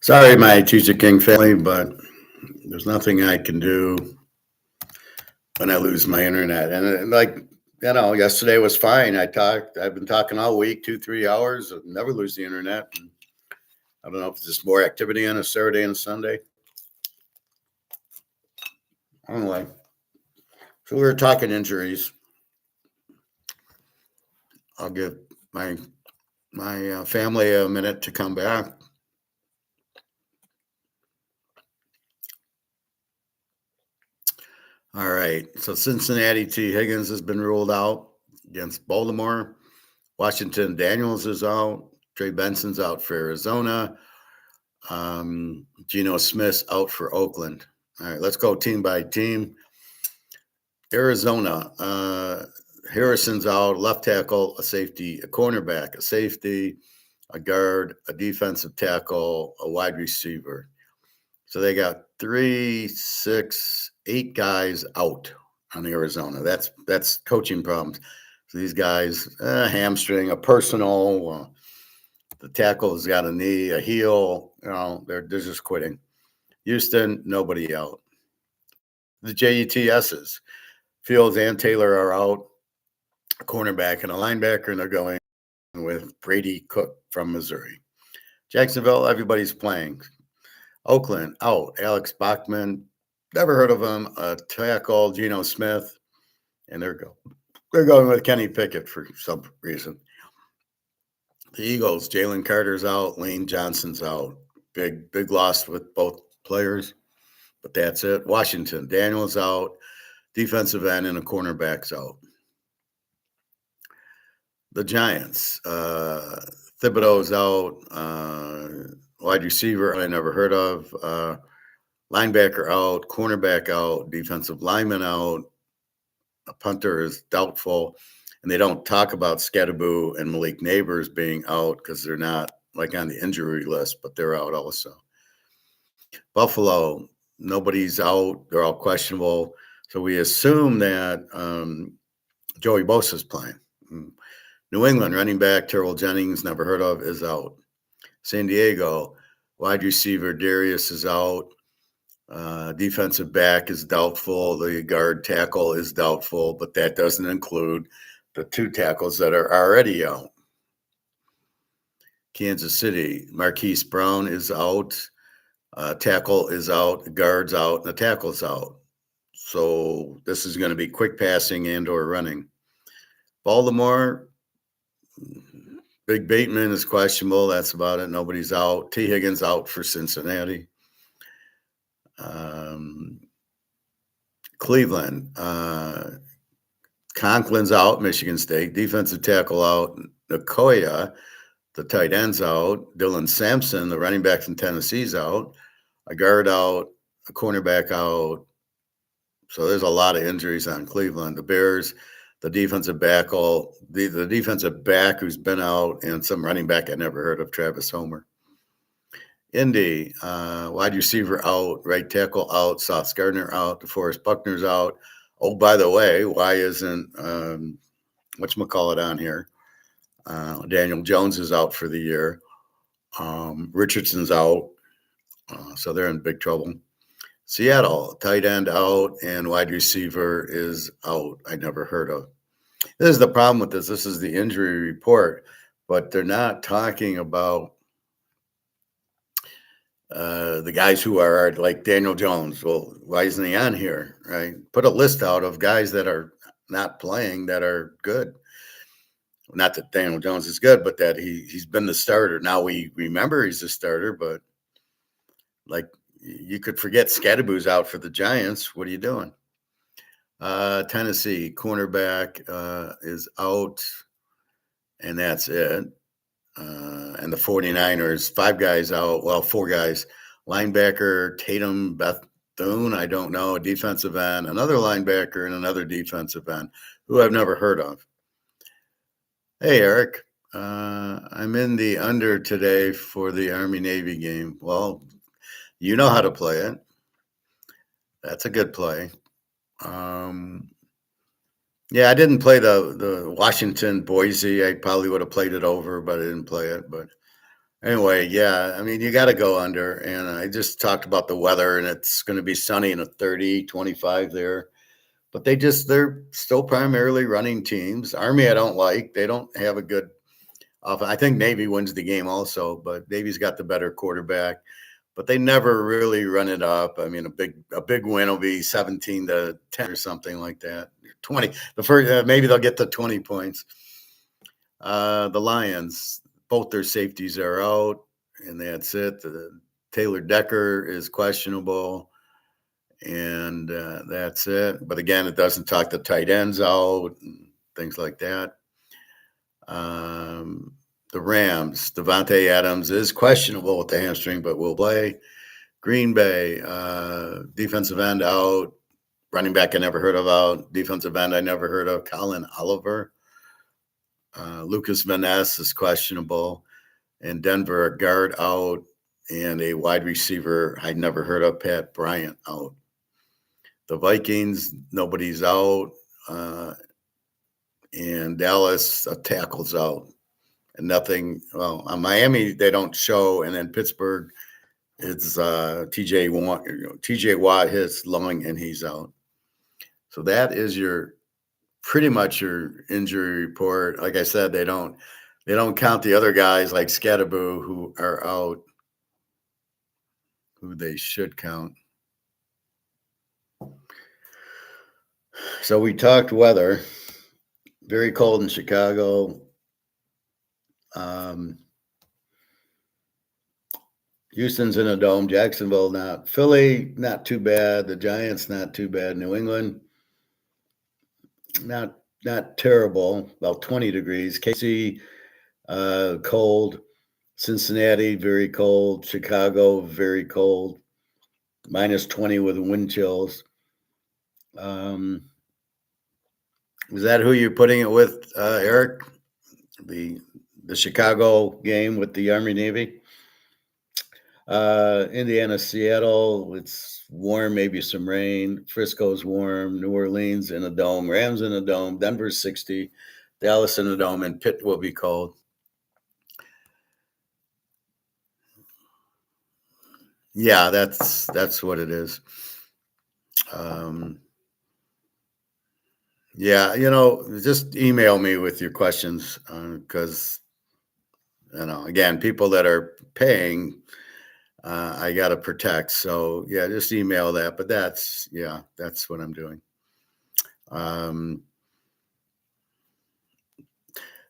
Sorry, my Teaserking family, but there's nothing I can do when I lose my internet. And yesterday was fine. I've been talking all week, 2, 3 hours, never lose the internet. And I don't know if it's just more activity on a Saturday and a Sunday. Anyway, so we were talking injuries. I'll give my family a minute to come back. All right. So Cincinnati T. Higgins has been ruled out against Baltimore. Washington Daniels is out. Trey Benson's out for Arizona. Geno Smith's out for Oakland. All right, let's go team by team. Arizona, Harrison's out, left tackle, a safety, a cornerback, a safety, a guard, a defensive tackle, a wide receiver. So they got 3, 6, 8 guys out on Arizona. That's coaching problems. So these guys, hamstring, a personal, the tackle's got a knee, a heel. They're just quitting. Houston, nobody out. The JETSs, Fields and Taylor are out. A cornerback and a linebacker, and they're going with Brady Cook from Missouri. Jacksonville, everybody's playing. Oakland, out. Alex Bachman, never heard of him. A tackle, Geno Smith, and they're going with Kenny Pickett for some reason. The Eagles, Jalen Carter's out. Lane Johnson's out. Big loss with both players, but that's it. Washington, Daniels out. Defensive end and a cornerback's out. The Giants, Thibodeau's out. Wide receiver I never heard of. Linebacker out. Cornerback out. Defensive lineman out. A punter is doubtful. And they don't talk about Scatterboo and Malik Neighbors being out because they're not like on the injury list, but they're out also. Buffalo, nobody's out. They're all questionable. So we assume that Joey Bosa's playing. New England, running back Terrell Jennings, never heard of, is out. San Diego, wide receiver Darius is out. Defensive back is doubtful. The guard tackle is doubtful, but that doesn't include the 2 tackles that are already out. Kansas City, Marquise Brown is out. Tackle is out. Guard's out. And the tackle's out. So this is going to be quick passing and or running. Baltimore, Big Bateman is questionable. That's about it. Nobody's out. T. Higgins out for Cincinnati. Cleveland, Conklin's out, Michigan State. Defensive tackle out. Nicoya, the tight end's out. Dylan Sampson, the running back from Tennessee's out. A guard out. A cornerback out. So there's a lot of injuries on Cleveland. The Bears, the defensive back, the defensive back who's been out, and some running back I never heard of, Travis Homer. Indy, wide receiver out, right tackle out, Sauce Gardner out, DeForest Buckner's out. Oh, by the way, why isn't whatchamacallit on here? Daniel Jones is out for the year. Richardson's out, so they're in big trouble. Seattle, tight end out, and wide receiver is out. I never heard of. This is the problem with this. This is the injury report, but they're not talking about the guys who are like Daniel Jones. Well, why isn't he on here, right? Put a list out of guys that are not playing that are good. Not that Daniel Jones is good, but that he's been the starter. Now we remember he's the starter, but like you could forget Scatterboo's out for the Giants. What are you doing? Tennessee cornerback is out, and that's it. And the 49ers, 5 guys out. Well, 4 guys. Linebacker, Tatum Bethune, I don't know. A defensive end, another linebacker, and another defensive end who I've never heard of. Hey, Eric. I'm in the under today for the Army-Navy game. Well, you know how to play it. That's a good play. Yeah, I didn't play the Washington Boise. I probably would have played it over, but I didn't play it. But Anyway, yeah, I mean, you got to go under. And I just talked about the weather, and it's going to be sunny in a 30, 25 there. But they're still primarily running teams. Army, I don't like. They don't have a good I think Navy wins the game also, but Navy's got the better quarterback. But they never really run it up. I mean, a big win will be 17-10 or something like that. 20. The first maybe they'll get to 20 points. The Lions, both their safeties are out, and that's it. Taylor Decker is questionable, and that's it. But again, it doesn't talk the tight ends out and things like that. The Rams, Devontae Adams is questionable with the hamstring, but will play. Green Bay, defensive end out. Running back I never heard of out. Defensive end I never heard of. Colin Oliver. Lucas Van Ness is questionable. And Denver, a guard out. And a wide receiver I'd never heard of, Pat Bryant, out. The Vikings, nobody's out. And Dallas, a tackle's out. And nothing, well, on Miami, they don't show. And then Pittsburgh, it's TJ Watt hits lung and he's out. So that is pretty much your injury report. Like I said, they don't count the other guys like Scatterboo who are out, who they should count. So we talked weather. Very cold in Chicago. Houston's in a dome. Jacksonville not. Philly not too bad. The Giants not too bad. New England not terrible. About 20 degrees. KC cold. Cincinnati very cold. Chicago very cold. Minus 20 with wind chills. Is that who you're putting it with, Eric? The Chicago game with the Army Navy? Indiana, Seattle, it's warm, maybe some rain. Frisco's warm. New Orleans in a dome. Rams in a dome. Denver's 60. Dallas in a dome, and Pitt will be cold. Yeah, that's what it is. Yeah, just email me with your questions because, again, people that are paying, I got to protect. So, yeah, just email that. But that's what I'm doing.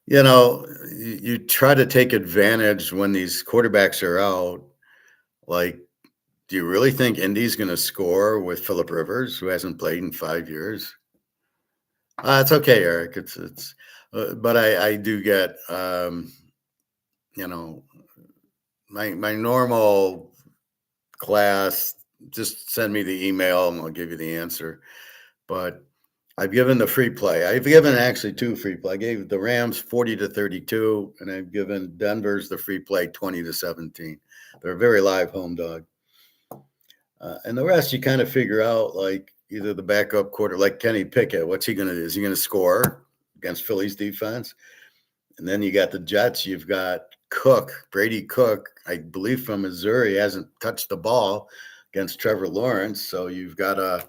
You try to take advantage when these quarterbacks are out. Like, do you really think Indy's going to score with Phillip Rivers, who hasn't played in 5 years? It's okay, Eric. But I do get, my normal class. Just send me the email and I'll give you the answer. But I've given the free play. I've given actually two free play. I gave the Rams 40-32, and I've given Denver's the free play 20-17. They're a very live home dog. And the rest you kind of figure out, like either the backup quarter, like Kenny Pickett, what's he going to do? Is he going to score against Philly's defense? And then you got the Jets. You've got Brady Cook, I believe from Missouri, hasn't touched the ball against Trevor Lawrence. So you've got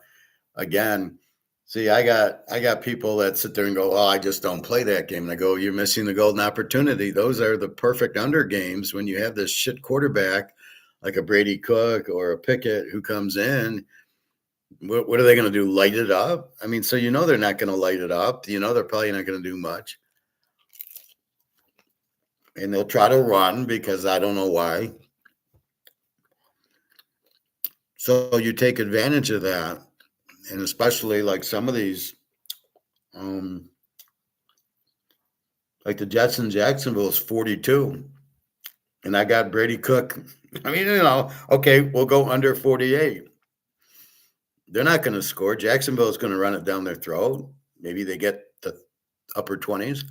again, see, I got people that sit there and go, oh, I just don't play that game. And I go, you're missing the golden opportunity. Those are the perfect under games when you have this shit quarterback like a Brady Cook or a Pickett who comes in. What are they going to do? Light it up? I mean, so they're not going to light it up. They're probably not going to do much. And they'll try to run because I don't know why. So you take advantage of that. And especially like some of these, like the Jets in Jacksonville is 42. And I got Brady Cook. I mean, okay, we'll go under 48. They're not going to score. Jacksonville is going to run it down their throat. Maybe they get the upper 20s.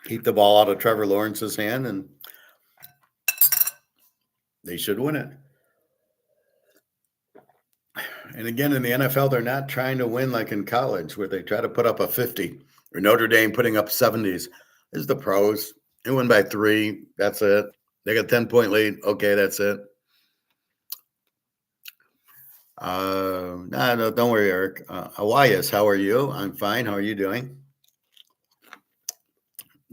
Keep the ball out of Trevor Lawrence's hand, and they should win it. And again, in the NFL, they're not trying to win like in college where they try to put up a 50 or Notre Dame putting up 70s. This is the pros. It won by 3. That's it. They got 10-point lead. Okay, that's it. No, don't worry, Eric. Elias, how are you? I'm fine. How are you doing?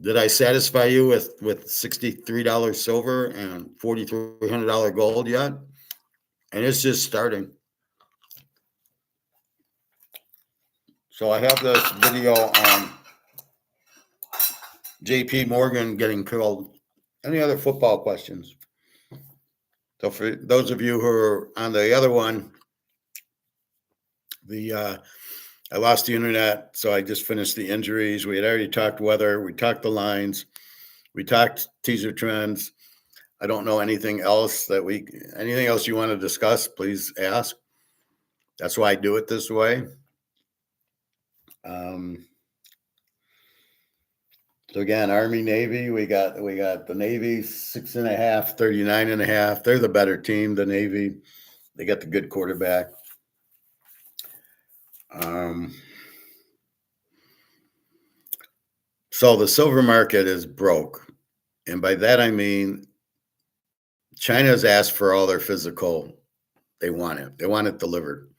Did I satisfy you with $63 silver and $4,300 gold yet? And it's just starting. So I have this video on JP Morgan getting killed. Any other football questions? So for those of you who are on the other one, I lost the internet, so I just finished the injuries. We had already talked weather. We talked the lines. We talked teaser trends. I don't know anything else anything else you want to discuss, please ask. That's why I do it this way. So again, Army, Navy, we got the Navy 6.5, 39.5. They're the better team, the Navy. They got the good quarterback. So the silver market is broke. And by that, I mean, China's asked for all their physical. They want it. They want it delivered.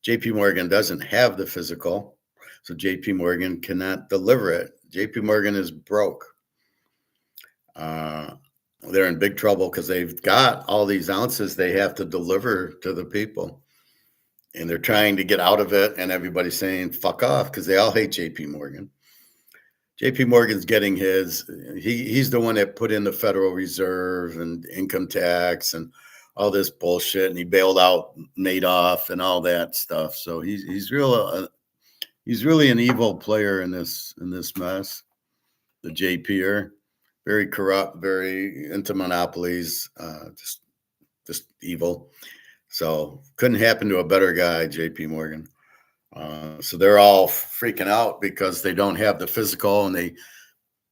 JP Morgan doesn't have the physical. So JP Morgan cannot deliver it. JP Morgan is broke. They're in big trouble because they've got all these ounces they have to deliver to the people. And they're trying to get out of it. And everybody's saying, fuck off, because they all hate JP Morgan. JP Morgan's getting he's the one that put in the Federal Reserve and income tax and all this bullshit. And he bailed out Madoff and all that stuff. So he's really an evil player in this mess. The JP'er, very corrupt, very into monopolies, just evil. So couldn't happen to a better guy, JP Morgan. So they're all freaking out because they don't have the physical, and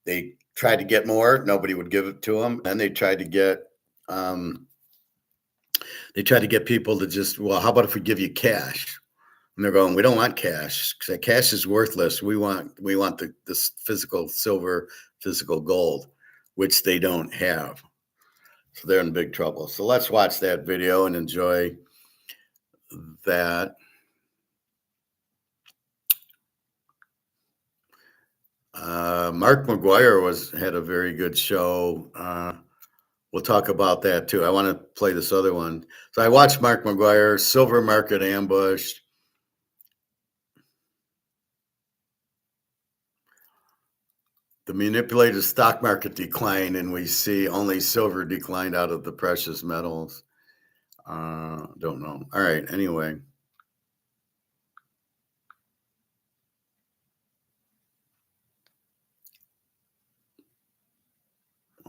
they tried to get more. Nobody would give it to them. And they tried to get people to just, well, how about if we give you cash? And they're going, we don't want cash. Cash is worthless. We want this physical silver, physical gold, which they don't have. So they're in big trouble. So let's watch that video and enjoy that. Mark McGuire had a very good show. We'll talk about that too. I want to play this other one. So I watched Mark McGuire, Silver Market Ambush. The manipulated stock market declined, and we see only silver declined out of the precious metals. Don't know. All right. Anyway.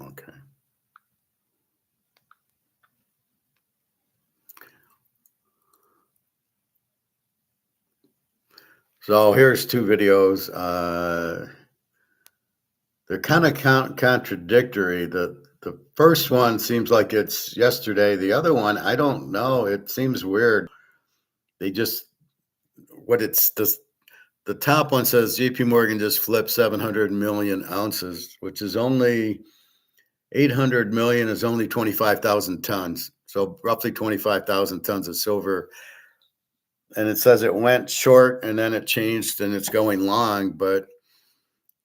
Okay. So here's 2 videos. They're kind of contradictory. The first one seems like it's yesterday. The other one, I don't know. It seems weird. The top one says JP Morgan just flipped 700 million ounces, which is only 800 million is only 25,000 tons. So roughly 25,000 tons of silver. And it says it went short and then it changed and it's going long, but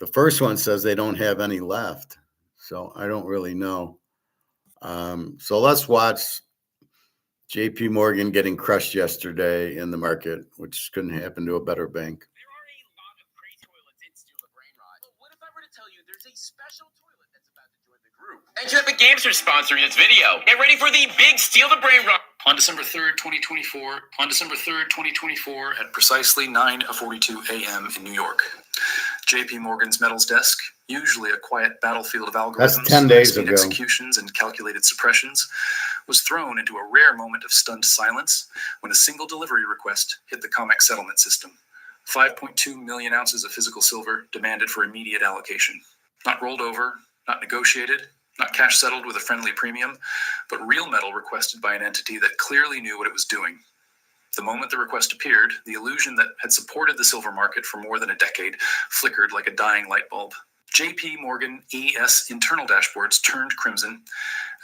the first one says they don't have any left. So I don't really know. So let's watch JP Morgan getting crushed yesterday in the market, which couldn't happen to a better bank. There are a lot of great toilets in Steal the Brain Rot. But what if I were to tell you there's a special toilet that's about to join the group? And Epic Games are sponsoring this video. Get ready for the big Steal the Brain Rot. On December 3rd, 2024, at precisely 9:42 a.m. in New York, JP Morgan's metals desk, usually a quiet battlefield of algorithms, That's 10 days ago. executions, and calculated suppressions, was thrown into a rare moment of stunned silence when a single delivery request hit the comex settlement system. 5.2 million ounces of physical silver demanded for immediate allocation. Not rolled over, not negotiated, not cash settled with a friendly premium, but real metal requested by an entity that clearly knew what it was doing. The moment the request appeared, the illusion that had supported the silver market for more than a decade flickered like a dying light bulb. JP Morgan ES internal dashboards turned crimson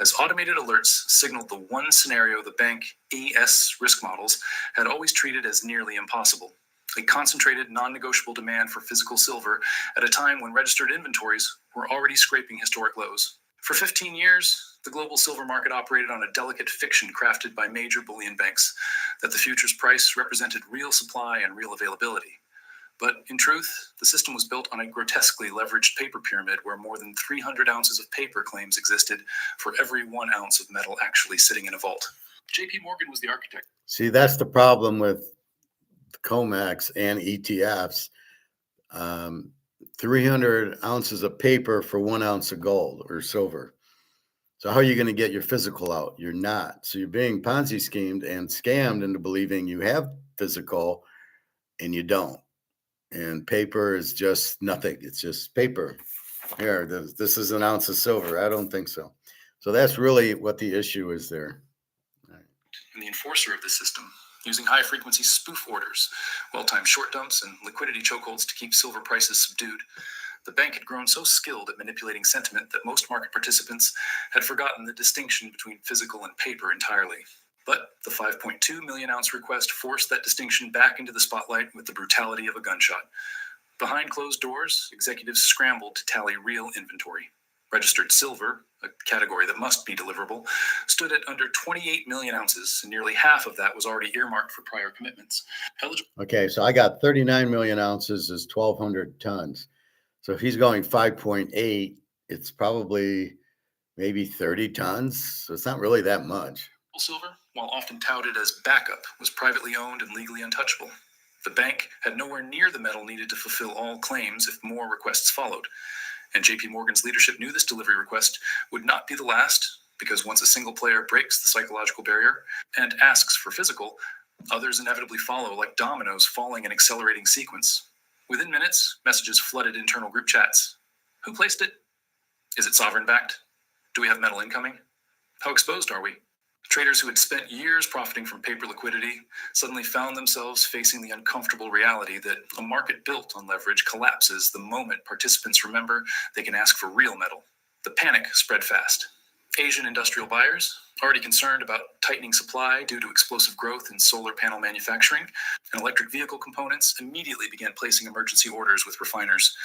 as automated alerts signaled the one scenario the bank ES risk models had always treated as nearly impossible: a concentrated, non-negotiable demand for physical silver at a time when registered inventories were already scraping historic lows. For 15 years, the global silver market operated on a delicate fiction crafted by major bullion banks that the futures price represented real supply and real availability. But in truth, the system was built on a grotesquely leveraged paper pyramid where more than 300 ounces of paper claims existed for every 1 ounce of metal actually sitting in a vault. JP Morgan was the architect. See, that's the problem with comex and ETFs. 300 ounces of paper for 1 ounce of gold or silver. So how are you going to get your physical out? You're not. So you're being Ponzi schemed and scammed into believing you have physical and you don't. And paper is just nothing. It's just paper. Here, this is an ounce of silver. I don't think so. So that's really what the issue is there. And the enforcer of the system, using high-frequency spoof orders, well-timed short dumps, and liquidity chokeholds to keep silver prices subdued. The bank had grown so skilled at manipulating sentiment that most market participants had forgotten the distinction between physical and paper entirely. But the 5.2 million ounce request forced that distinction back into the spotlight with the brutality of a gunshot. Behind closed doors, executives scrambled to tally real inventory. Registered silver, a category that must be deliverable, stood at under 28 million ounces, and nearly half of that was already earmarked for prior commitments. Okay, so I got 39 million ounces is 1,200 tons. So if he's going 5.8, it's probably maybe 30 tons. So it's not really that much. Silver, while often touted as backup, was privately owned and legally untouchable. The bank had nowhere near the metal needed to fulfill all claims if more requests followed. And JP Morgan's leadership knew this delivery request would not be the last, because once a single player breaks the psychological barrier and asks for physical, others inevitably follow like dominoes falling in accelerating sequence. Within minutes, messages flooded internal group chats. Who placed it? Is it sovereign-backed? Do we have metal incoming? How exposed are we? Traders who had spent years profiting from paper liquidity suddenly found themselves facing the uncomfortable reality that a market built on leverage collapses the moment participants remember they can ask for real metal. The panic spread fast. Asian industrial buyers, already concerned about tightening supply due to explosive growth in solar panel manufacturing and electric vehicle components, immediately began placing emergency orders with refiners.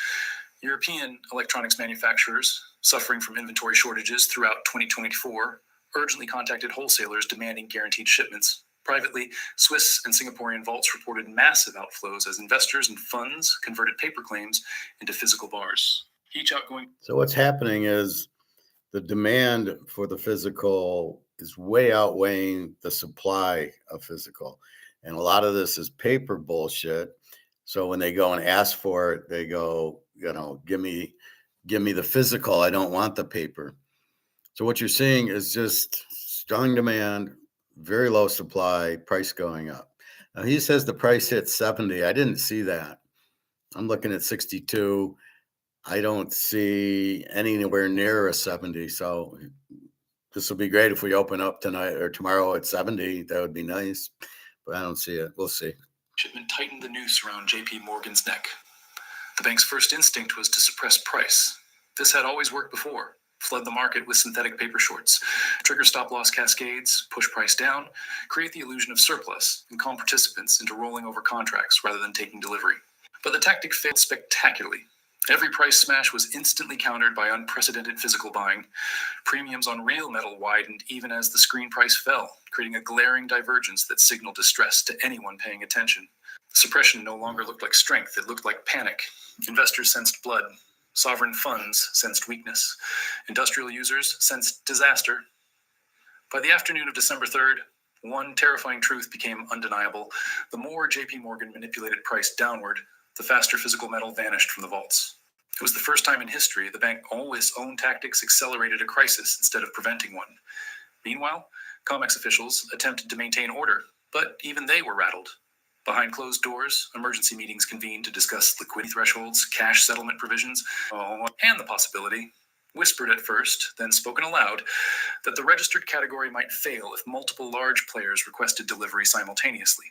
European electronics manufacturers, suffering from inventory shortages throughout 2024, urgently contacted wholesalers demanding guaranteed shipments. Privately, Swiss and Singaporean vaults reported massive outflows as investors and funds converted paper claims into physical bars. Each outgoing. So what's happening is the demand for the physical is way outweighing the supply of physical. And a lot of this is paper bullshit. So when they go and ask for it, they go, give me the physical. I don't want the paper. So what you're seeing is just strong demand, very low supply, price going up. Now he says the price hit 70. I didn't see that. I'm looking at 62. I don't see anywhere near a 70. So this will be great if we open up tonight or tomorrow at 70. That would be nice, but I don't see it. We'll see. Shipment tightened the noose around JP Morgan's neck. The bank's first instinct was to suppress price. This had always worked before. Flood the market with synthetic paper shorts, trigger stop-loss cascades, push price down, create the illusion of surplus, and calm participants into rolling over contracts rather than taking delivery. But the tactic failed spectacularly. Every price smash was instantly countered by unprecedented physical buying. Premiums on real metal widened even as the screen price fell, creating a glaring divergence that signaled distress to anyone paying attention. The suppression no longer looked like strength, it looked like panic. Investors sensed blood. Sovereign funds sensed weakness. Industrial users sensed disaster. By the afternoon of December 3rd, one terrifying truth became undeniable. The more JP Morgan manipulated price downward, the faster physical metal vanished from the vaults. It was the first time in history the bank always own tactics accelerated a crisis instead of preventing one. Meanwhile, COMEX officials attempted to maintain order, but even they were rattled. Behind closed doors, emergency meetings convened to discuss liquidity thresholds, cash settlement provisions, and the possibility, whispered at first, then spoken aloud, that the registered category might fail if multiple large players requested delivery simultaneously.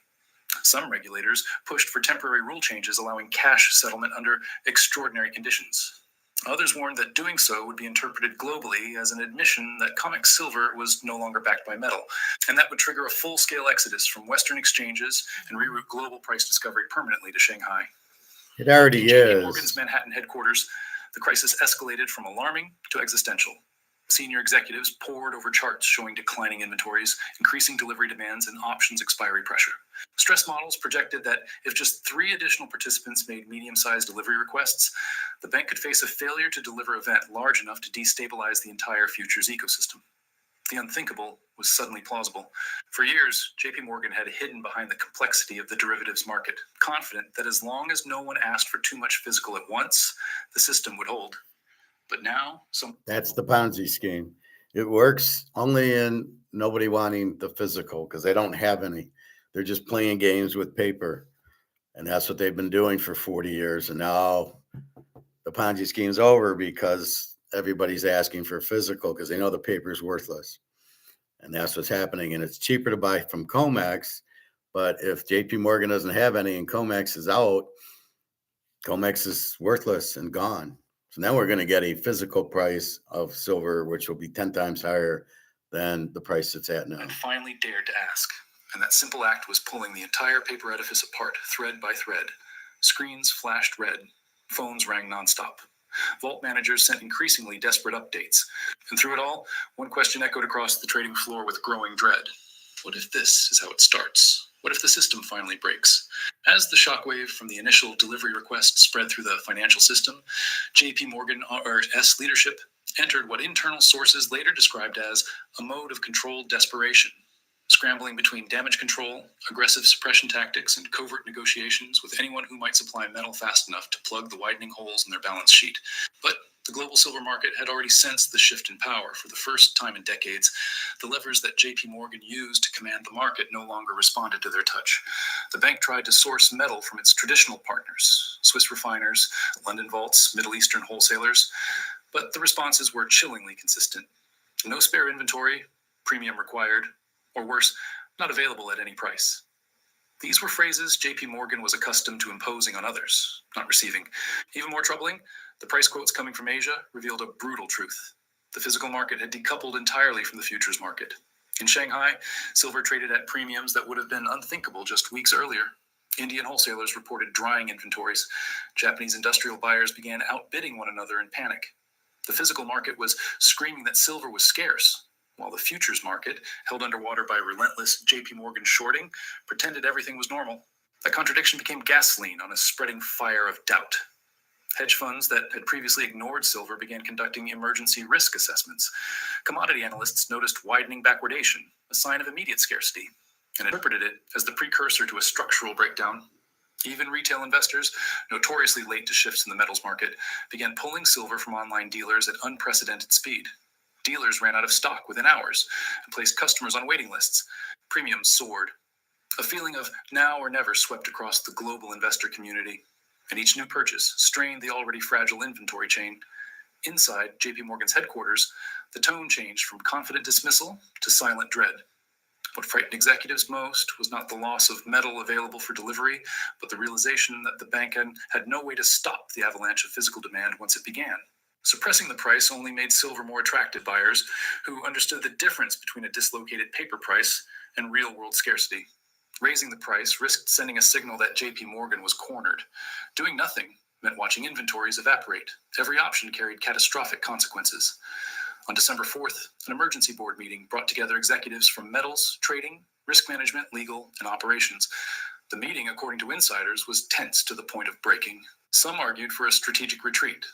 Some regulators pushed for temporary rule changes allowing cash settlement under extraordinary conditions. Others warned that doing so would be interpreted globally as an admission that comex silver was no longer backed by metal, and that would trigger a full-scale exodus from Western exchanges and reroute global price discovery permanently to Shanghai. It already In JP is. Morgan's Manhattan headquarters, the crisis escalated from alarming to existential. Senior executives pored over charts showing declining inventories, increasing delivery demands, and options expiry pressure. Stress models projected that if just 3 additional participants made medium-sized delivery requests, the bank could face a failure to deliver event large enough to destabilize the entire futures ecosystem. The unthinkable was suddenly plausible. For years, JP Morgan had hidden behind the complexity of the derivatives market, confident that as long as no one asked for too much physical at once, the system would hold. But now, That's the Ponzi scheme. It works only in nobody wanting the physical because they don't have any. They're just playing games with paper. And that's what they've been doing for 40 years. And now the Ponzi scheme's over because everybody's asking for physical because they know the paper is worthless. And that's what's happening. And it's cheaper to buy from comex. But if JP Morgan doesn't have any and comex is out, comex is worthless and gone. So now we're going to get a physical price of silver, which will be 10 times higher than the price it's at now. And finally dared to ask. And that simple act was pulling the entire paper edifice apart, thread by thread. Screens flashed red. Phones rang nonstop. Vault managers sent increasingly desperate updates. And through it all, one question echoed across the trading floor with growing dread. What if this is how it starts? What if the system finally breaks? As the shockwave from the initial delivery request spread through the financial system, JP Morgan RS leadership entered what internal sources later described as a mode of controlled desperation, scrambling between damage control, aggressive suppression tactics, and covert negotiations with anyone who might supply metal fast enough to plug the widening holes in their balance sheet. But the global silver market had already sensed the shift in power. For the first time in decades, the levers that JP Morgan used to command the market no longer responded to their touch. The bank tried to source metal from its traditional partners, Swiss refiners, London vaults, Middle Eastern wholesalers, but the responses were chillingly consistent. No spare inventory, premium required, or worse, not available at any price. These were phrases JP Morgan was accustomed to imposing on others, not receiving. Even more troubling, the price quotes coming from Asia revealed a brutal truth. The physical market had decoupled entirely from the futures market. In Shanghai, silver traded at premiums that would have been unthinkable just weeks earlier. Indian wholesalers reported drying inventories. Japanese industrial buyers began outbidding one another in panic. The physical market was screaming that silver was scarce, while the futures market, held underwater by relentless JP Morgan shorting, pretended everything was normal. That contradiction became gasoline on a spreading fire of doubt. Hedge funds that had previously ignored silver began conducting emergency risk assessments. Commodity analysts noticed widening backwardation, a sign of immediate scarcity, and interpreted it as the precursor to a structural breakdown. Even retail investors, notoriously late to shifts in the metals market, began pulling silver from online dealers at unprecedented speed. Dealers ran out of stock within hours and placed customers on waiting lists. Premiums soared. A feeling of now or never swept across the global investor community, and each new purchase strained the already fragile inventory chain. Inside JP Morgan's headquarters, the tone changed from confident dismissal to silent dread. What frightened executives most was not the loss of metal available for delivery, but the realization that the bank had no way to stop the avalanche of physical demand once it began. Suppressing the price only made silver more attractive to buyers who understood the difference between a dislocated paper price and real-world scarcity. Raising the price risked sending a signal that JP Morgan was cornered. Doing nothing meant watching inventories evaporate. Every option carried catastrophic consequences. On December 4th, an emergency board meeting brought together executives from metals, trading, risk management, legal, and operations. The meeting, according to insiders, was tense to the point of breaking. Some argued for a strategic retreat,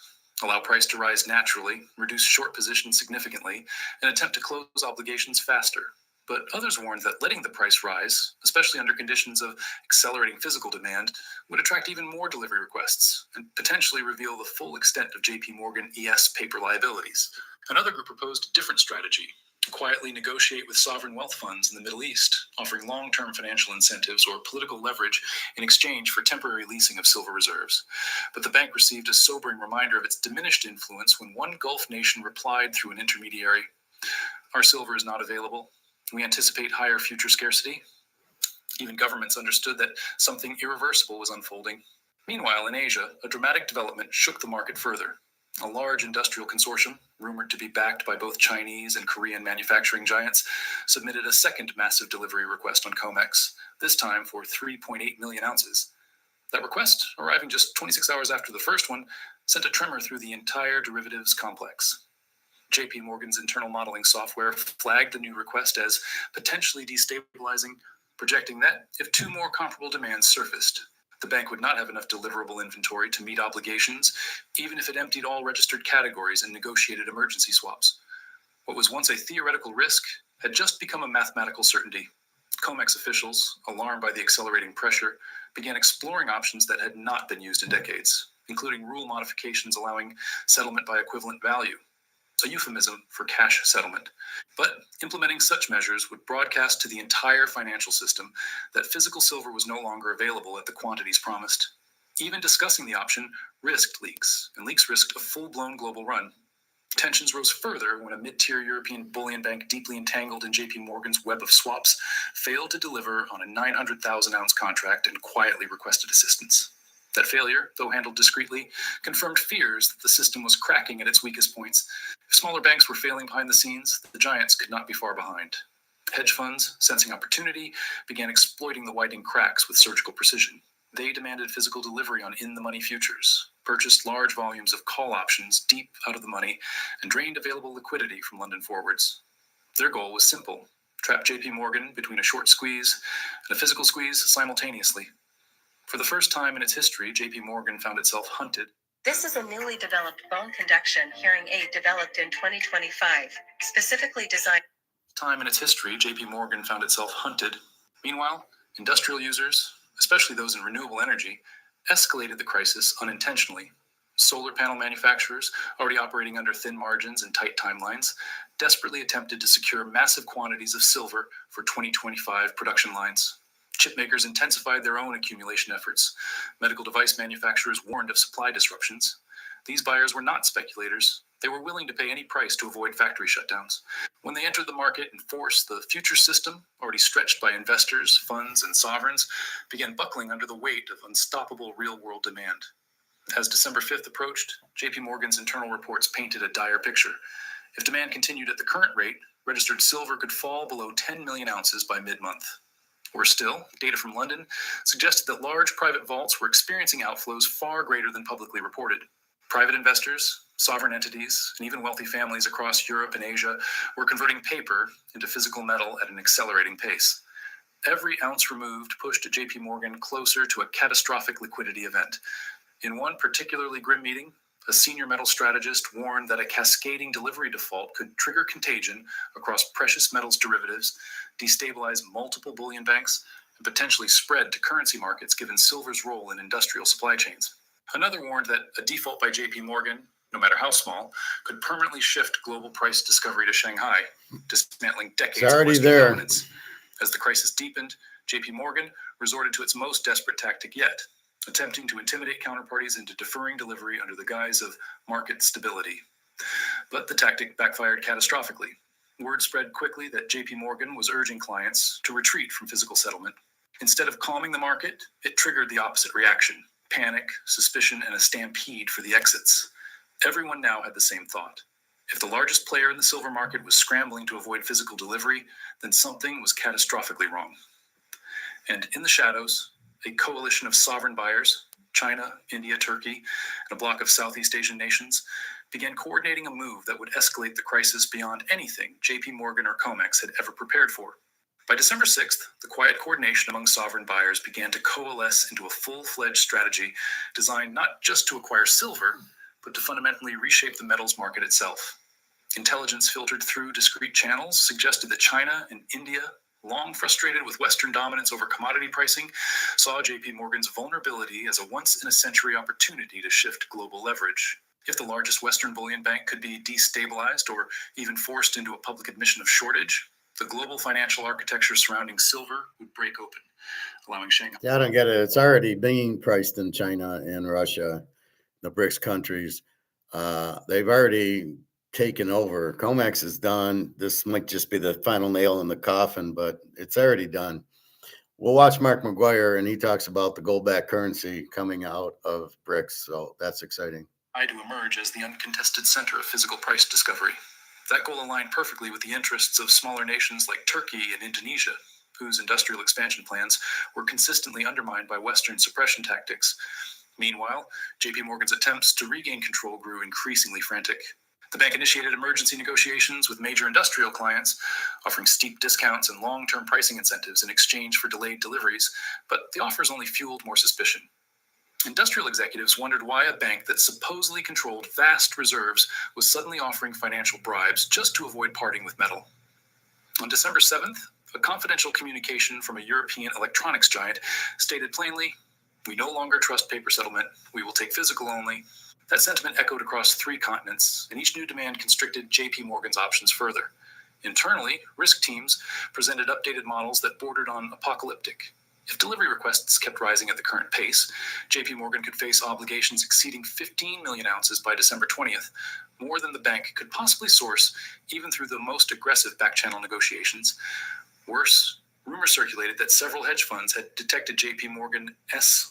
allow price to rise naturally, reduce short positions significantly, and attempt to close obligations faster. But others warned that letting the price rise, especially under conditions of accelerating physical demand, would attract even more delivery requests and potentially reveal the full extent of JP Morgan ES paper liabilities. Another group proposed a different strategy: quietly negotiate with sovereign wealth funds in the Middle East, offering long-term financial incentives or political leverage in exchange for temporary leasing of silver reserves. But the bank received a sobering reminder of its diminished influence when one Gulf nation replied through an intermediary, "Our silver is not available. We anticipate higher future scarcity." Even governments understood that something irreversible was unfolding. Meanwhile, in Asia, a dramatic development shook the market further. A large industrial consortium, rumored to be backed by both Chinese and Korean manufacturing giants, submitted a second massive delivery request on COMEX, this time for 3.8 million ounces. That request, arriving just 26 hours after the first one, sent a tremor through the entire derivatives complex. JP Morgan's internal modeling software flagged the new request as potentially destabilizing, projecting that if two more comparable demands surfaced, the bank would not have enough deliverable inventory to meet obligations, even if it emptied all registered categories and negotiated emergency swaps. What was once a theoretical risk had just become a mathematical certainty. COMEX officials, alarmed by the accelerating pressure, began exploring options that had not been used in decades, including rule modifications allowing settlement by equivalent value, a euphemism for cash settlement. But implementing such measures would broadcast to the entire financial system that physical silver was no longer available at the quantities promised. Even discussing the option risked leaks, and leaks risked a full-blown global run. Tensions rose further when a mid-tier European bullion bank deeply entangled in JP Morgan's web of swaps failed to deliver on a 900,000-ounce contract and quietly requested assistance. That failure, though handled discreetly, confirmed fears that the system was cracking at its weakest points. If smaller banks were failing behind the scenes, the giants could not be far behind. Hedge funds, sensing opportunity, began exploiting the widening cracks with surgical precision. They demanded physical delivery on in-the-money futures, purchased large volumes of call options deep out of the money, and drained available liquidity from London forwards. Their goal was simple: trap JP Morgan between a short squeeze and a physical squeeze simultaneously. For the first time in its history, JP Morgan found itself hunted. This is a newly developed bone conduction hearing aid developed in 2025, specifically designed. Time in its history, JP Morgan found itself hunted. Meanwhile, industrial users, especially those in renewable energy, escalated the crisis unintentionally. Solar panel manufacturers, already operating under thin margins and tight timelines, desperately attempted to secure massive quantities of silver for 2025 production lines. Chip makers intensified their own accumulation efforts. Medical device manufacturers warned of supply disruptions. These buyers were not speculators. They were willing to pay any price to avoid factory shutdowns. When they entered the market in force, the future system, already stretched by investors, funds, and sovereigns, began buckling under the weight of unstoppable real-world demand. As December 5th approached, JP Morgan's internal reports painted a dire picture. If demand continued at the current rate, registered silver could fall below 10 million ounces by mid-month. Worse still, data from London suggested that large private vaults were experiencing outflows far greater than publicly reported. Private investors, sovereign entities, and even wealthy families across Europe and Asia were converting paper into physical metal at an accelerating pace. Every ounce removed pushed JP Morgan closer to a catastrophic liquidity event. In one particularly grim meeting, a senior metal strategist warned that a cascading delivery default could trigger contagion across precious metals derivatives, destabilize multiple bullion banks, and potentially spread to currency markets given silver's role in industrial supply chains. Another warned that a default by JP Morgan, no matter how small, could permanently shift global price discovery to Shanghai, dismantling decades of Western dominance. As the crisis deepened, JP Morgan resorted to its most desperate tactic yet, attempting to intimidate counterparties into deferring delivery under the guise of market stability. But the tactic backfired catastrophically. Word spread quickly that JP Morgan was urging clients to retreat from physical settlement. Instead of calming the market, it triggered the opposite reaction: panic, suspicion, and a stampede for the exits. Everyone now had the same thought. If the largest player in the silver market was scrambling to avoid physical delivery, then something was catastrophically wrong. And in the shadows, a coalition of sovereign buyers, China, India, Turkey, and a bloc of Southeast Asian nations, began coordinating a move that would escalate the crisis beyond anything JP Morgan or COMEX had ever prepared for. By December 6th, the quiet coordination among sovereign buyers began to coalesce into a full-fledged strategy designed not just to acquire silver, but to fundamentally reshape the metals market itself. Intelligence filtered through discrete channels suggested that China and India, long frustrated with Western dominance over commodity pricing, saw JP Morgan's vulnerability as a once-in-a-century opportunity to shift global leverage. If the largest Western bullion bank could be destabilized or even forced into a public admission of shortage, the global financial architecture surrounding silver would break open, allowing Shanghai. Yeah, I don't get it. It's already being priced in China and Russia, the BRICS countries. They've already taken over. COMEX is done. This might just be the final nail in the coffin, but it's already done. We'll watch Mark McGuire, and he talks about the gold-backed currency coming out of BRICS, so that's exciting. to emerge as the uncontested center of physical price discovery. That goal aligned perfectly with the interests of smaller nations like Turkey and Indonesia, whose industrial expansion plans were consistently undermined by Western suppression tactics. Meanwhile, JP Morgan's attempts to regain control grew increasingly frantic. The bank initiated emergency negotiations with major industrial clients, offering steep discounts and long-term pricing incentives in exchange for delayed deliveries, but the offers only fueled more suspicion. Industrial executives wondered why a bank that supposedly controlled vast reserves was suddenly offering financial bribes just to avoid parting with metal. On December 7th, a confidential communication from a European electronics giant stated plainly, "We no longer trust paper settlement. We will take physical only." That sentiment echoed across 3 continents, and each new demand constricted JP Morgan's options further. Internally, risk teams presented updated models that bordered on apocalyptic. If delivery requests kept rising at the current pace, JP Morgan could face obligations exceeding 15 million ounces by December 20th, more than the bank could possibly source even through the most aggressive back-channel negotiations. Worse, rumors circulated that several hedge funds had detected JP Morgan's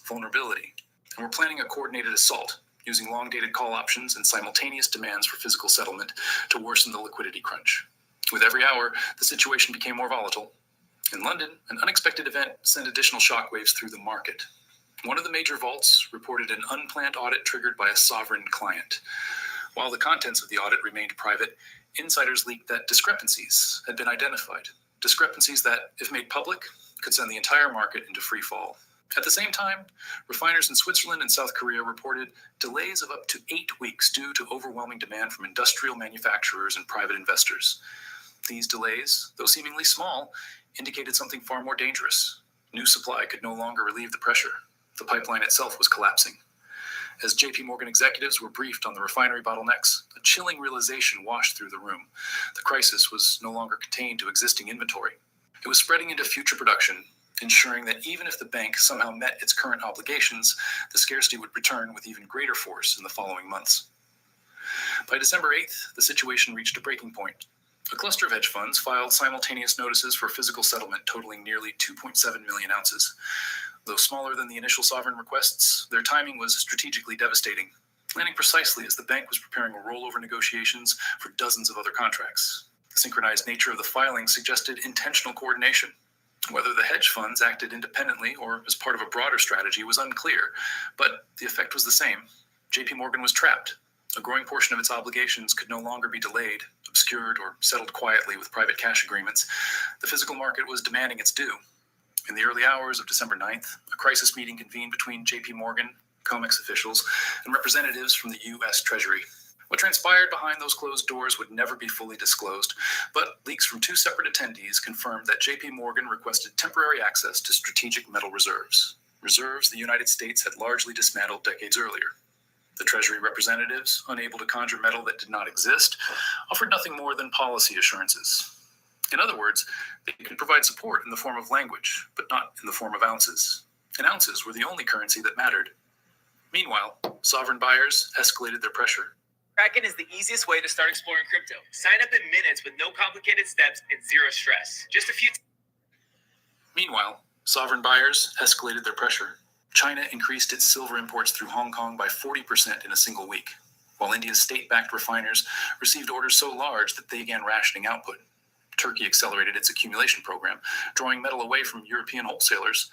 vulnerability and were planning a coordinated assault, using long-dated call options and simultaneous demands for physical settlement to worsen the liquidity crunch. With every hour, the situation became more volatile. In London, an unexpected event sent additional shockwaves through the market. One of the major vaults reported an unplanned audit triggered by a sovereign client. While the contents of the audit remained private, insiders leaked that discrepancies had been identified. Discrepancies that, if made public, could send the entire market into free fall. At the same time, refiners in Switzerland and South Korea reported delays of up to 8 weeks due to overwhelming demand from industrial manufacturers and private investors. These delays, though seemingly small, indicated something far more dangerous. New supply could no longer relieve the pressure. The pipeline itself was collapsing. As JP Morgan executives were briefed on the refinery bottlenecks, a chilling realization washed through the room. The crisis was no longer contained to existing inventory. It was spreading into future production, ensuring that even if the bank somehow met its current obligations, the scarcity would return with even greater force in the following months. By December 8th, the situation reached a breaking point. A cluster of hedge funds filed simultaneous notices for physical settlement totaling nearly 2.7 million ounces. Though smaller than the initial sovereign requests, their timing was strategically devastating, landing precisely as the bank was preparing rollover negotiations for dozens of other contracts. The synchronized nature of the filing suggested intentional coordination. Whether the hedge funds acted independently or as part of a broader strategy was unclear, but the effect was the same. JP Morgan was trapped. A growing portion of its obligations could no longer be delayed, obscured, or settled quietly with private cash agreements. The physical market was demanding its due. In the early hours of December 9th, a crisis meeting convened between JP Morgan, COMEX officials, and representatives from the U.S. Treasury. What transpired behind those closed doors would never be fully disclosed, but leaks from 2 separate attendees confirmed that JP Morgan requested temporary access to strategic metal reserves the United States had largely dismantled decades earlier. The Treasury representatives, unable to conjure metal that did not exist, offered nothing more than policy assurances. In other words, they could provide support in the form of language, but not in the form of ounces. And ounces were the only currency that mattered. Meanwhile, sovereign buyers escalated their pressure. Kraken is the easiest way to start exploring crypto. Sign up in minutes with no complicated steps and zero stress. Just a few. Meanwhile, sovereign buyers escalated their pressure. China increased its silver imports through Hong Kong by 40% in a single week, while India's state-backed refiners received orders so large that they began rationing output. Turkey accelerated its accumulation program, drawing metal away from European wholesalers.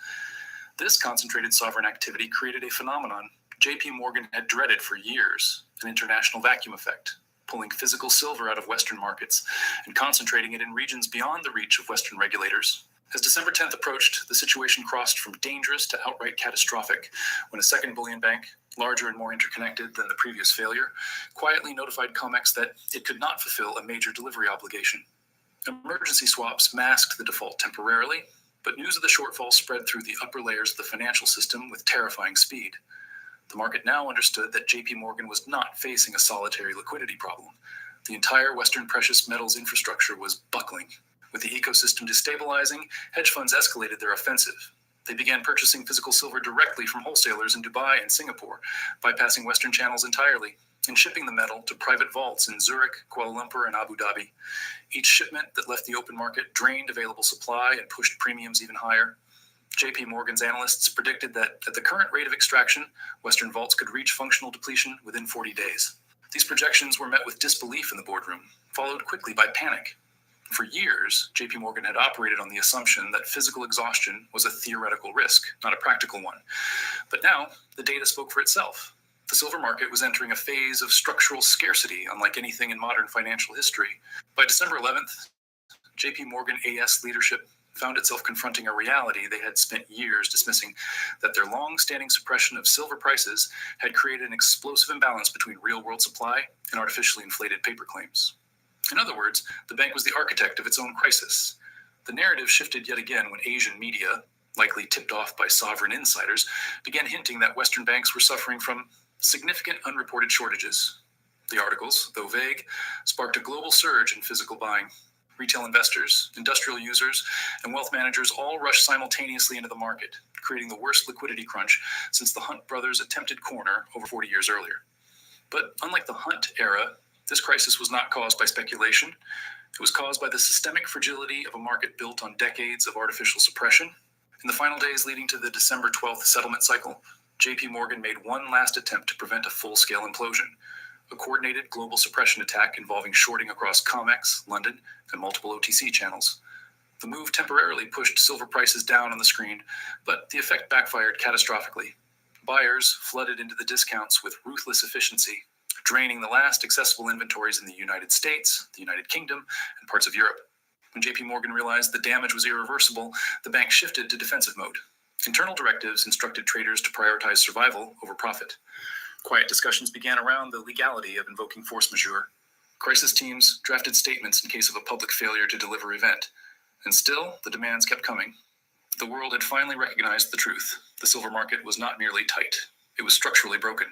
This concentrated sovereign activity created a phenomenon JP Morgan had dreaded for years, an international vacuum effect, pulling physical silver out of Western markets and concentrating it in regions beyond the reach of Western regulators. As December 10th approached, the situation crossed from dangerous to outright catastrophic when a second bullion bank, larger and more interconnected than the previous failure, quietly notified COMEX that it could not fulfill a major delivery obligation. Emergency swaps masked the default temporarily, but news of the shortfall spread through the upper layers of the financial system with terrifying speed. The market now understood that JP Morgan was not facing a solitary liquidity problem. The entire Western precious metals infrastructure was buckling. With the ecosystem destabilizing, hedge funds escalated their offensive. They began purchasing physical silver directly from wholesalers in Dubai and Singapore, bypassing Western channels entirely, and shipping the metal to private vaults in Zurich, Kuala Lumpur, and Abu Dhabi. Each shipment that left the open market drained available supply and pushed premiums even higher. JP Morgan's analysts predicted that at the current rate of extraction, Western vaults could reach functional depletion within 40 days. These projections were met with disbelief in the boardroom, followed quickly by panic. For years, JP Morgan had operated on the assumption that physical exhaustion was a theoretical risk, not a practical one. But now, the data spoke for itself. The silver market was entering a phase of structural scarcity, unlike anything in modern financial history. By December 11th, JP Morgan AS leadership found itself confronting a reality they had spent years dismissing, that their long-standing suppression of silver prices had created an explosive imbalance between real-world supply and artificially inflated paper claims. In other words, the bank was the architect of its own crisis. The narrative shifted yet again when Asian media, likely tipped off by sovereign insiders, began hinting that Western banks were suffering from significant unreported shortages. The articles, though vague, sparked a global surge in physical buying. Retail investors, industrial users, and wealth managers all rushed simultaneously into the market, creating the worst liquidity crunch since the Hunt brothers' attempted corner over 40 years earlier. But unlike the Hunt era, this crisis was not caused by speculation. It was caused by the systemic fragility of a market built on decades of artificial suppression. In the final days leading to the December 12th settlement cycle, JP Morgan made one last attempt to prevent a full-scale implosion, a coordinated global suppression attack involving shorting across COMEX, London, and multiple OTC channels. The move temporarily pushed silver prices down on the screen, but the effect backfired catastrophically. Buyers flooded into the discounts with ruthless efficiency, draining the last accessible inventories in the United States, the United Kingdom, and parts of Europe. When JP Morgan realized the damage was irreversible, the bank shifted to defensive mode. Internal directives instructed traders to prioritize survival over profit. Quiet discussions began around the legality of invoking force majeure. Crisis teams drafted statements in case of a public failure to deliver event. And still, the demands kept coming. The world had finally recognized the truth. The silver market was not merely tight. It was structurally broken.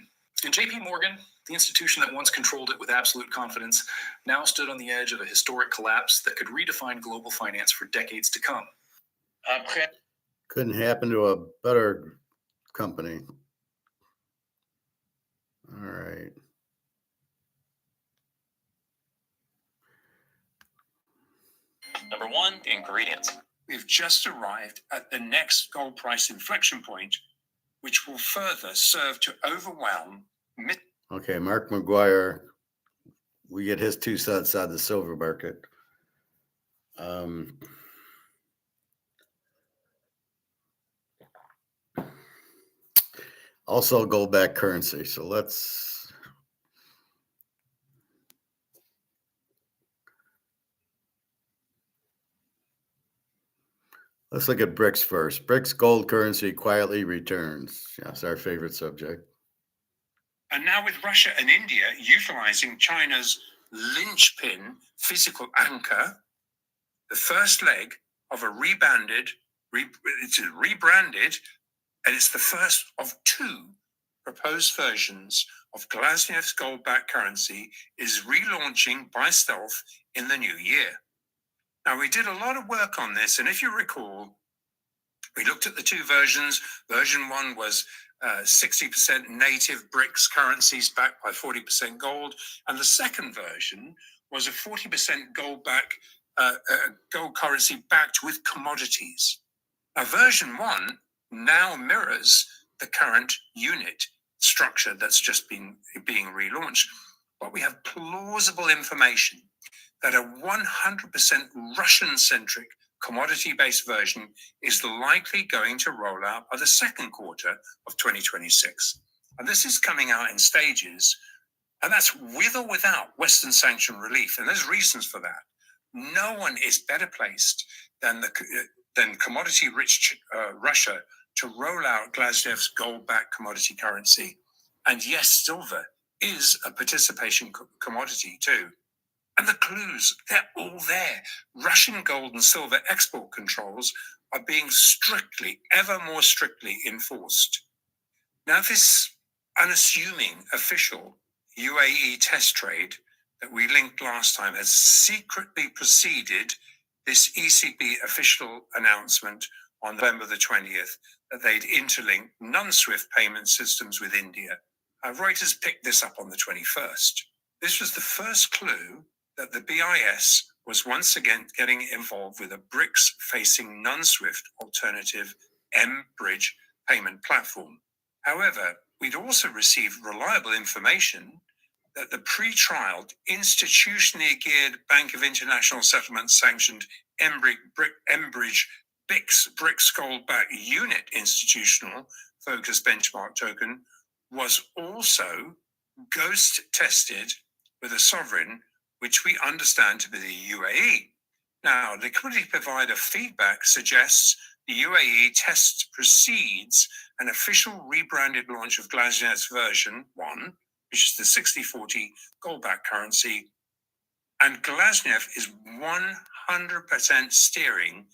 And JP Morgan, the institution that once controlled it with absolute confidence, now stood on the edge of a historic collapse that could redefine global finance for decades to come. Couldn't happen to a better company. All right. Number one, ingredients. We've just arrived at the next gold price inflection point, which will further serve to overwhelm. Okay, Mark McGuire, we get his 2 cents on the silver market. Also gold-backed currency. So let's look at BRICS first. BRICS gold currency quietly returns. Yes, our favorite subject. And now with Russia and India utilizing China's linchpin physical anchor, the first leg of a rebranded, and it's the first of 2 proposed versions of Glasnev's gold-backed currency is relaunching by stealth in the new year. Now, we did a lot of work on this, and if you recall, we looked at the 2 versions. Version 1 was 60% native BRICS currencies backed by 40% gold, and the second version was a 40% gold currency backed with commodities. Now, version 1 now mirrors the current unit structure that's just being relaunched, but we have plausible information that a 100% Russian-centric commodity-based version is likely going to roll out by the second quarter of 2026. And this is coming out in stages, and that's with or without Western sanction relief. And there's reasons for that. No one is better placed than commodity-rich Russia to roll out Glasnev's gold-backed commodity currency. And yes, silver is a participation commodity too. And the clues, they're all there. Russian gold and silver export controls are being ever more strictly enforced. Now, this unassuming official UAE test trade that we linked last time has secretly preceded this ECB official announcement on November the 20th that they'd interlink non-SWIFT payment systems with India. Reuters picked this up on the 21st. This was the first clue that the BIS was once again getting involved with a BRICS-facing non-SWIFT alternative M-Bridge payment platform. However, we'd also received reliable information that the pre-trialed, institutionally geared Bank of International Settlements sanctioned M-Bridge BRICS gold-backed unit institutional focus benchmark token was also ghost tested with a sovereign which we understand to be the UAE. Now, liquidity provider feedback suggests the UAE test precedes an official rebranded launch of Glasnev's version 1, which is the 6040 gold-backed currency, and Glasnev is 100% steering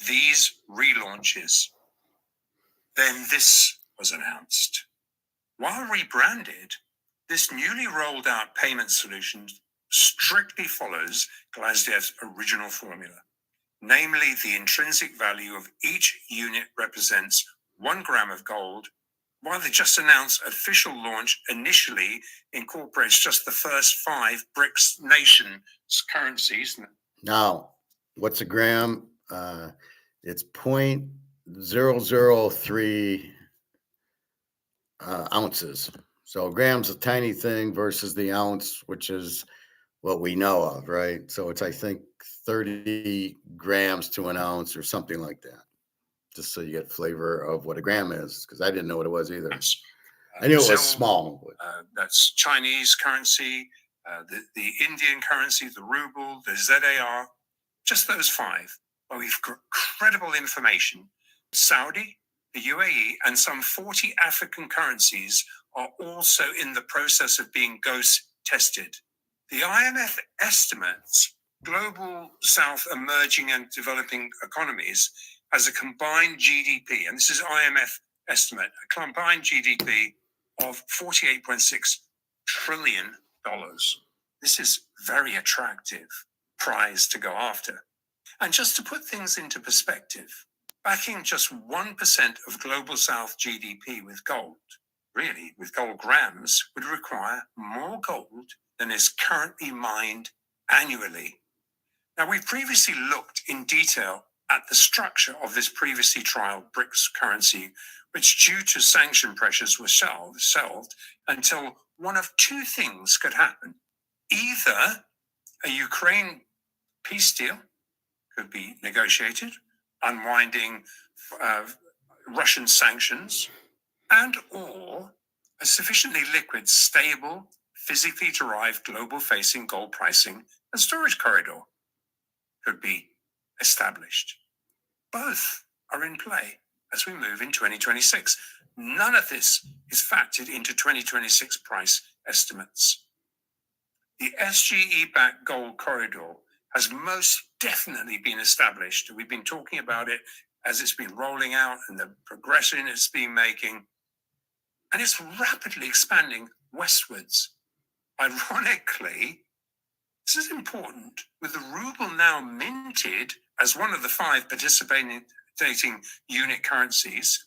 these relaunches. Then this was announced. While rebranded, this newly rolled out payment solution strictly follows Glasnev's original formula. Namely, the intrinsic value of each unit represents 1 gram of gold, while the just announced official launch initially incorporates just the first 5 BRICS nation currencies. Now, what's a gram? It's 0.003 ounces. So a gram's a tiny thing versus the ounce, which is what we know of, right? So it's, I think, 30 grams to an ounce or something like that, just so you get flavor of what a gram is, because I didn't know what it was either. I knew it was small. That's Chinese currency, the Indian currency, the ruble, the ZAR, just those 5. Well, we've got credible information. Saudi, the UAE, and some 40 African currencies are also in the process of being ghost tested. The IMF estimates global South emerging and developing economies as a combined GDP, and this is IMF estimate, a combined GDP of $48.6 trillion. This is very attractive prize to go after. And just to put things into perspective, backing just 1% of global South GDP with gold, really with gold grams, would require more gold than is currently mined annually. Now, we've previously looked in detail at the structure of this previously trialed BRICS currency, which due to sanction pressures was shelved until one of 2 things could happen. Either a Ukraine peace deal could be negotiated, unwinding Russian sanctions, and or a sufficiently liquid, stable, physically derived global-facing gold pricing and storage corridor could be established. Both are in play as we move in 2026. None of this is factored into 2026 price estimates. The SGE-backed gold corridor has most definitely been established. We've been talking about it as it's been rolling out and the progression it's been making. And it's rapidly expanding westwards. Ironically, this is important, with the ruble now minted as one of the 5 participating unit currencies,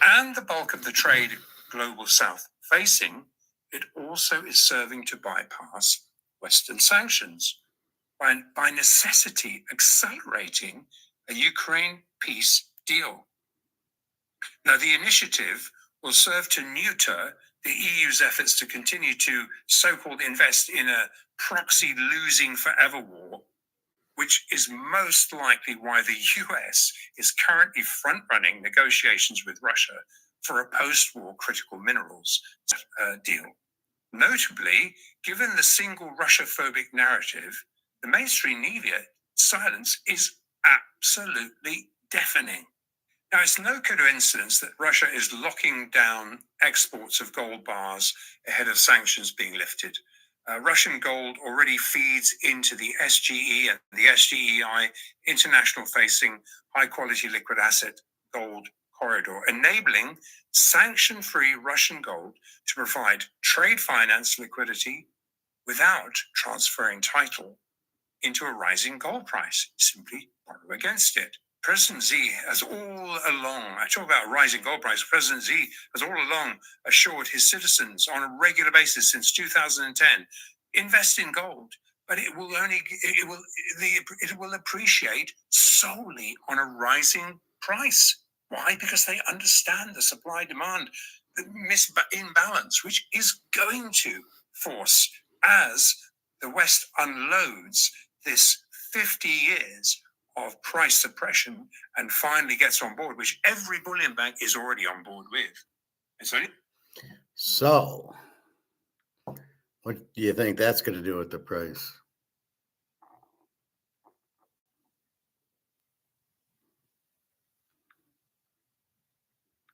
and the bulk of the trade global South facing, it also is serving to bypass Western sanctions, by necessity accelerating a Ukraine peace deal. Now, the initiative will serve to neuter the EU's efforts to continue to so-called invest in a proxy losing forever war, which is most likely why the US is currently front-running negotiations with Russia for a post-war critical minerals deal. Notably, given the single Russia-phobic narrative, the mainstream media silence is absolutely deafening. Now, it's no coincidence that Russia is locking down exports of gold bars ahead of sanctions being lifted. Russian gold already feeds into the SGE and the SGEI international-facing high-quality liquid asset gold corridor, enabling sanction-free Russian gold to provide trade finance liquidity without transferring title into a rising gold price. Simply borrow against it. President Xi has all along, I talk about rising gold price, President Xi has all along assured his citizens on a regular basis since 2010, invest in gold, but it will appreciate solely on a rising price. Why? Because they understand the supply-demand imbalance, which is going to force, as the West unloads this 50 years of price suppression and finally gets on board, which every bullion bank is already on board with. And So, what do you think that's going to do with the price?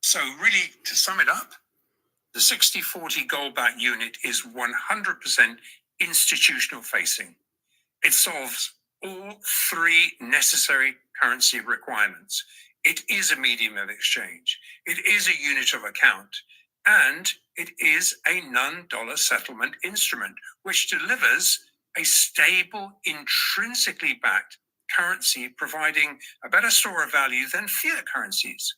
So really, to sum it up, the 60/40 gold-backed unit is 100% institutional facing. It solves all three necessary currency requirements. It is a medium of exchange. It is a unit of account. And it is a non-dollar settlement instrument, which delivers a stable, intrinsically backed currency, providing a better store of value than fiat currencies.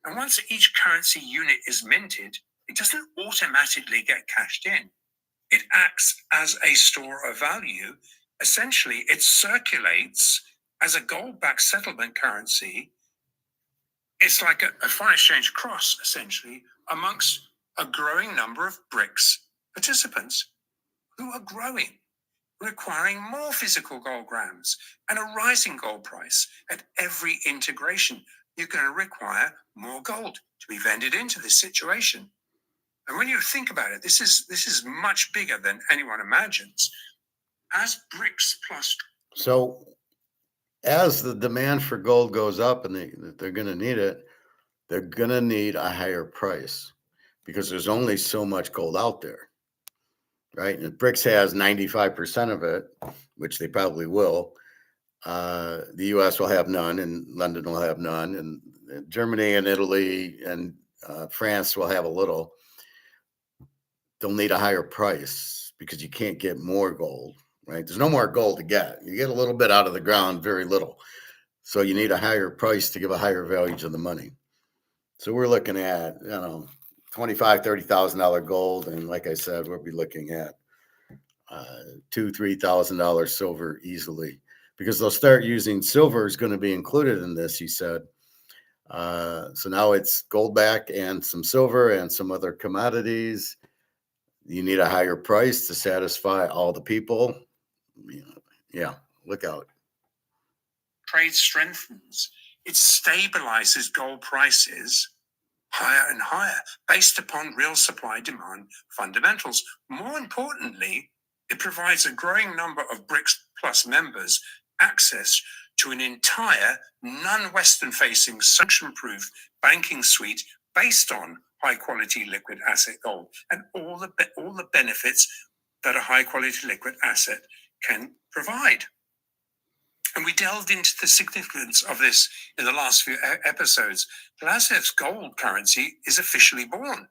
And once each currency unit is minted, it doesn't automatically get cashed in. It acts as a store of value. Essentially, it circulates as a gold-backed settlement currency. It's like a foreign exchange cross, essentially, amongst a growing number of BRICS participants who are growing, requiring more physical gold grams and a rising gold price. At every integration, you're going to require more gold to be vended into this situation. And when you think about it, this is much bigger than anyone imagines. As BRICS plus. So, as the demand for gold goes up and they're going to need it, they're going to need a higher price because there's only so much gold out there, right? And BRICS has 95% of it, which they probably will. The U.S. will have none, and London will have none, and Germany and Italy and France will have a little. They'll need a higher price because you can't get more gold, right? There's no more gold to get. You get a little bit out of the ground, very little. So you need a higher price to give a higher value to the money. So we're looking at, $25,000, $30,000 gold, and like I said, we'll be looking at $2,000-$3,000 silver easily, because they'll start using silver is going to be included in this, he said. So now it's gold back and some silver and some other commodities. You need a higher price to satisfy all the people. Yeah, look out. Trade strengthens. It stabilizes gold prices higher and higher based upon real supply demand fundamentals. More importantly, it provides a growing number of BRICS plus members access to an entire non-Western facing sanction-proof banking suite based on high-quality liquid asset gold and all the benefits that a high-quality liquid asset can provide. And we delved into the significance of this in the last few episodes. Glasneff's gold currency is officially born,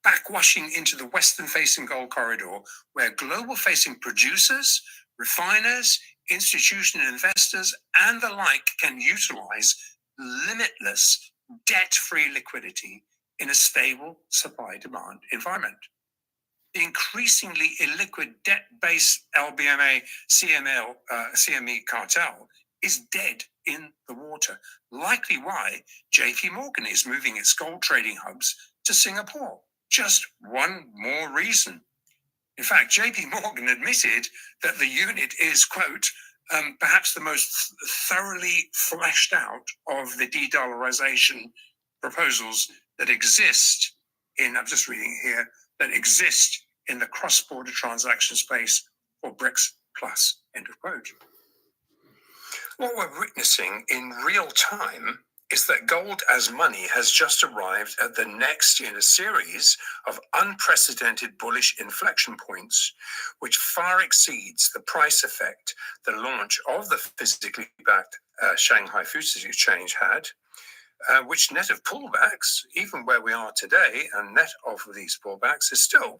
backwashing into the Western-facing gold corridor, where global-facing producers, refiners, institutional investors, and the like can utilize limitless, debt-free liquidity in a stable supply-demand environment. The increasingly illiquid debt-based LBMA CME cartel is dead in the water, likely why JP Morgan is moving its gold trading hubs to Singapore. Just one more reason. In fact, JP Morgan admitted that the unit is, quote, perhaps the most thoroughly fleshed out of the de-dollarization proposals that exist in, I'm just reading here, that exist in the cross-border transaction space for BRICS plus, end of quote. What we're witnessing in real time is that gold as money has just arrived at the next in a series of unprecedented bullish inflection points, which far exceeds the price effect the launch of the physically backed Shanghai Futures Exchange had, which net of pullbacks, even where we are today, and net of these pullbacks is still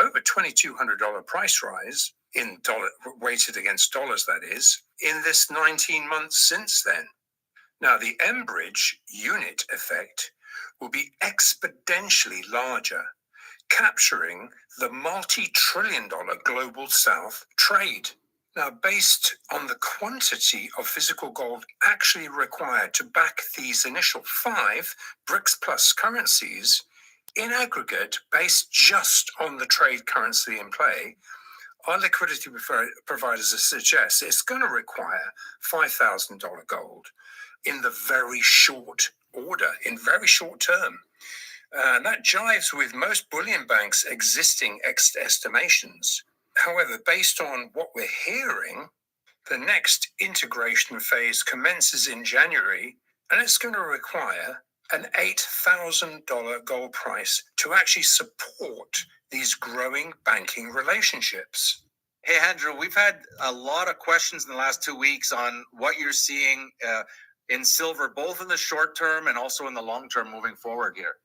over $2,200 price rise in dollar weighted against dollars, that is, in this 19 months since then. Now, the Enbridge unit effect will be exponentially larger, capturing the multi-trillion-dollar global South trade. Now, based on the quantity of physical gold actually required to back these initial 5 BRICS plus currencies, in aggregate, based just on the trade currency in play, our liquidity providers suggest it's going to require $5,000 gold in the very short order, in very short term. That jives with most bullion banks' existing estimations. However, based on what we're hearing, the next integration phase commences in January, and it's going to require an $8,000 gold price to actually support these growing banking relationships. Hey, Andrew, we've had a lot of questions in the last 2 weeks on what you're seeing in silver, both in the short term and also in the long term moving forward here.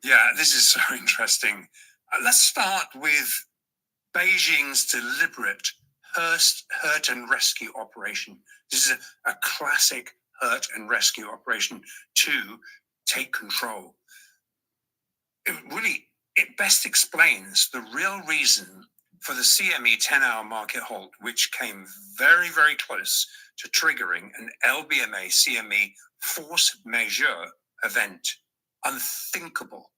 Yeah, this is so interesting. Let's start with Beijing's deliberate hurt and rescue operation. This is a classic hurt and rescue operation to take control. It best explains the real reason for the CME 10-hour market halt, which came very, very close to triggering an LBMA CME force majeure event. Unthinkable.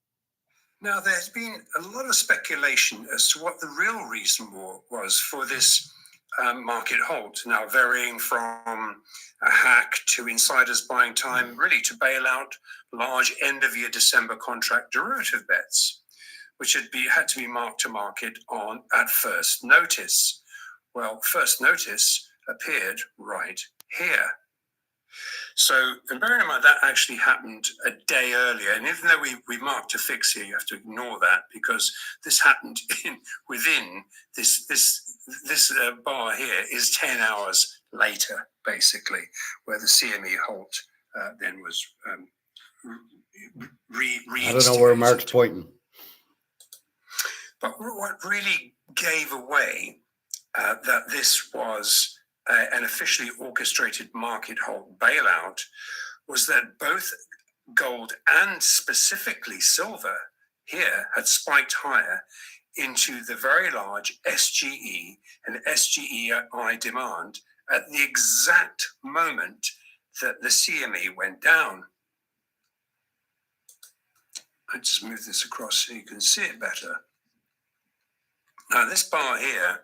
Now, there's been a lot of speculation as to what the real reason was for this market halt, now varying from a hack to insiders buying time, really to bail out large end-of-year December contract derivative bets, which had to be marked to market on at first notice. Well, first notice appeared right here. So, and bearing in mind that actually happened a day earlier, and even though we marked a fix here, you have to ignore that because this happened within this bar here is 10 hours later, basically, where the CME halt then was I don't know where Mark's pointing. But what really gave away that this was an officially orchestrated market halt bailout was that both gold and specifically silver here had spiked higher into the very large SGE and SGEI demand at the exact moment that the CME went down. I just move this across so you can see it better. Now, this bar here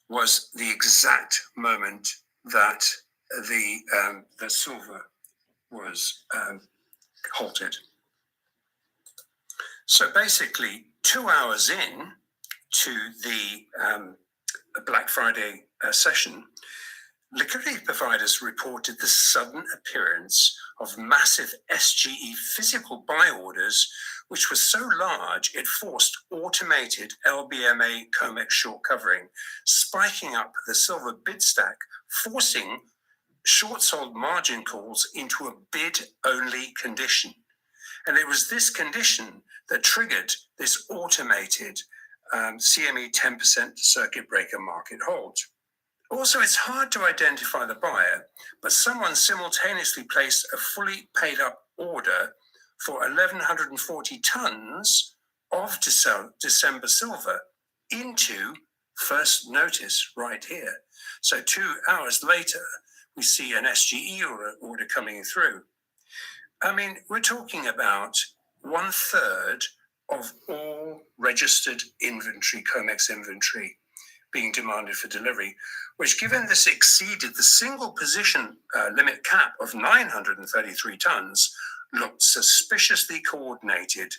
was the exact moment that the silver was halted. So basically, 2 hours in to the Black Friday session, liquidity providers reported the sudden appearance of massive SGE physical buy orders, which was so large it forced automated LBMA comex short covering, spiking up the silver bid stack, forcing short sold margin calls into a bid-only condition. And it was this condition that triggered this automated CME 10% circuit breaker market halt. Also, it's hard to identify the buyer, but someone simultaneously placed a fully paid up order for 1,140 tons of December silver into first notice right here. So 2 hours later, we see an SGE order coming through. I mean, we're talking about 1/3 of all registered inventory, COMEX inventory, being demanded for delivery, which, given this exceeded the single position limit cap of 933 tons, looked suspiciously coordinated.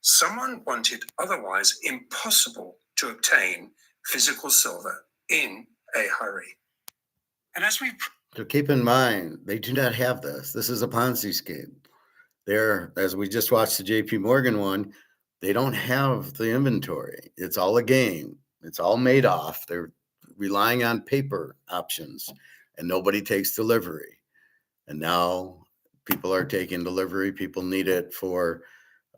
Someone wanted otherwise impossible to obtain physical silver in a hurry. And as we So keep in mind, they do not have this. This is a Ponzi scheme. They're, as we just watched the JP Morgan one, they don't have the inventory. It's all a game. It's all made off. They're relying on paper options and nobody takes delivery. And now people are taking delivery. People need it for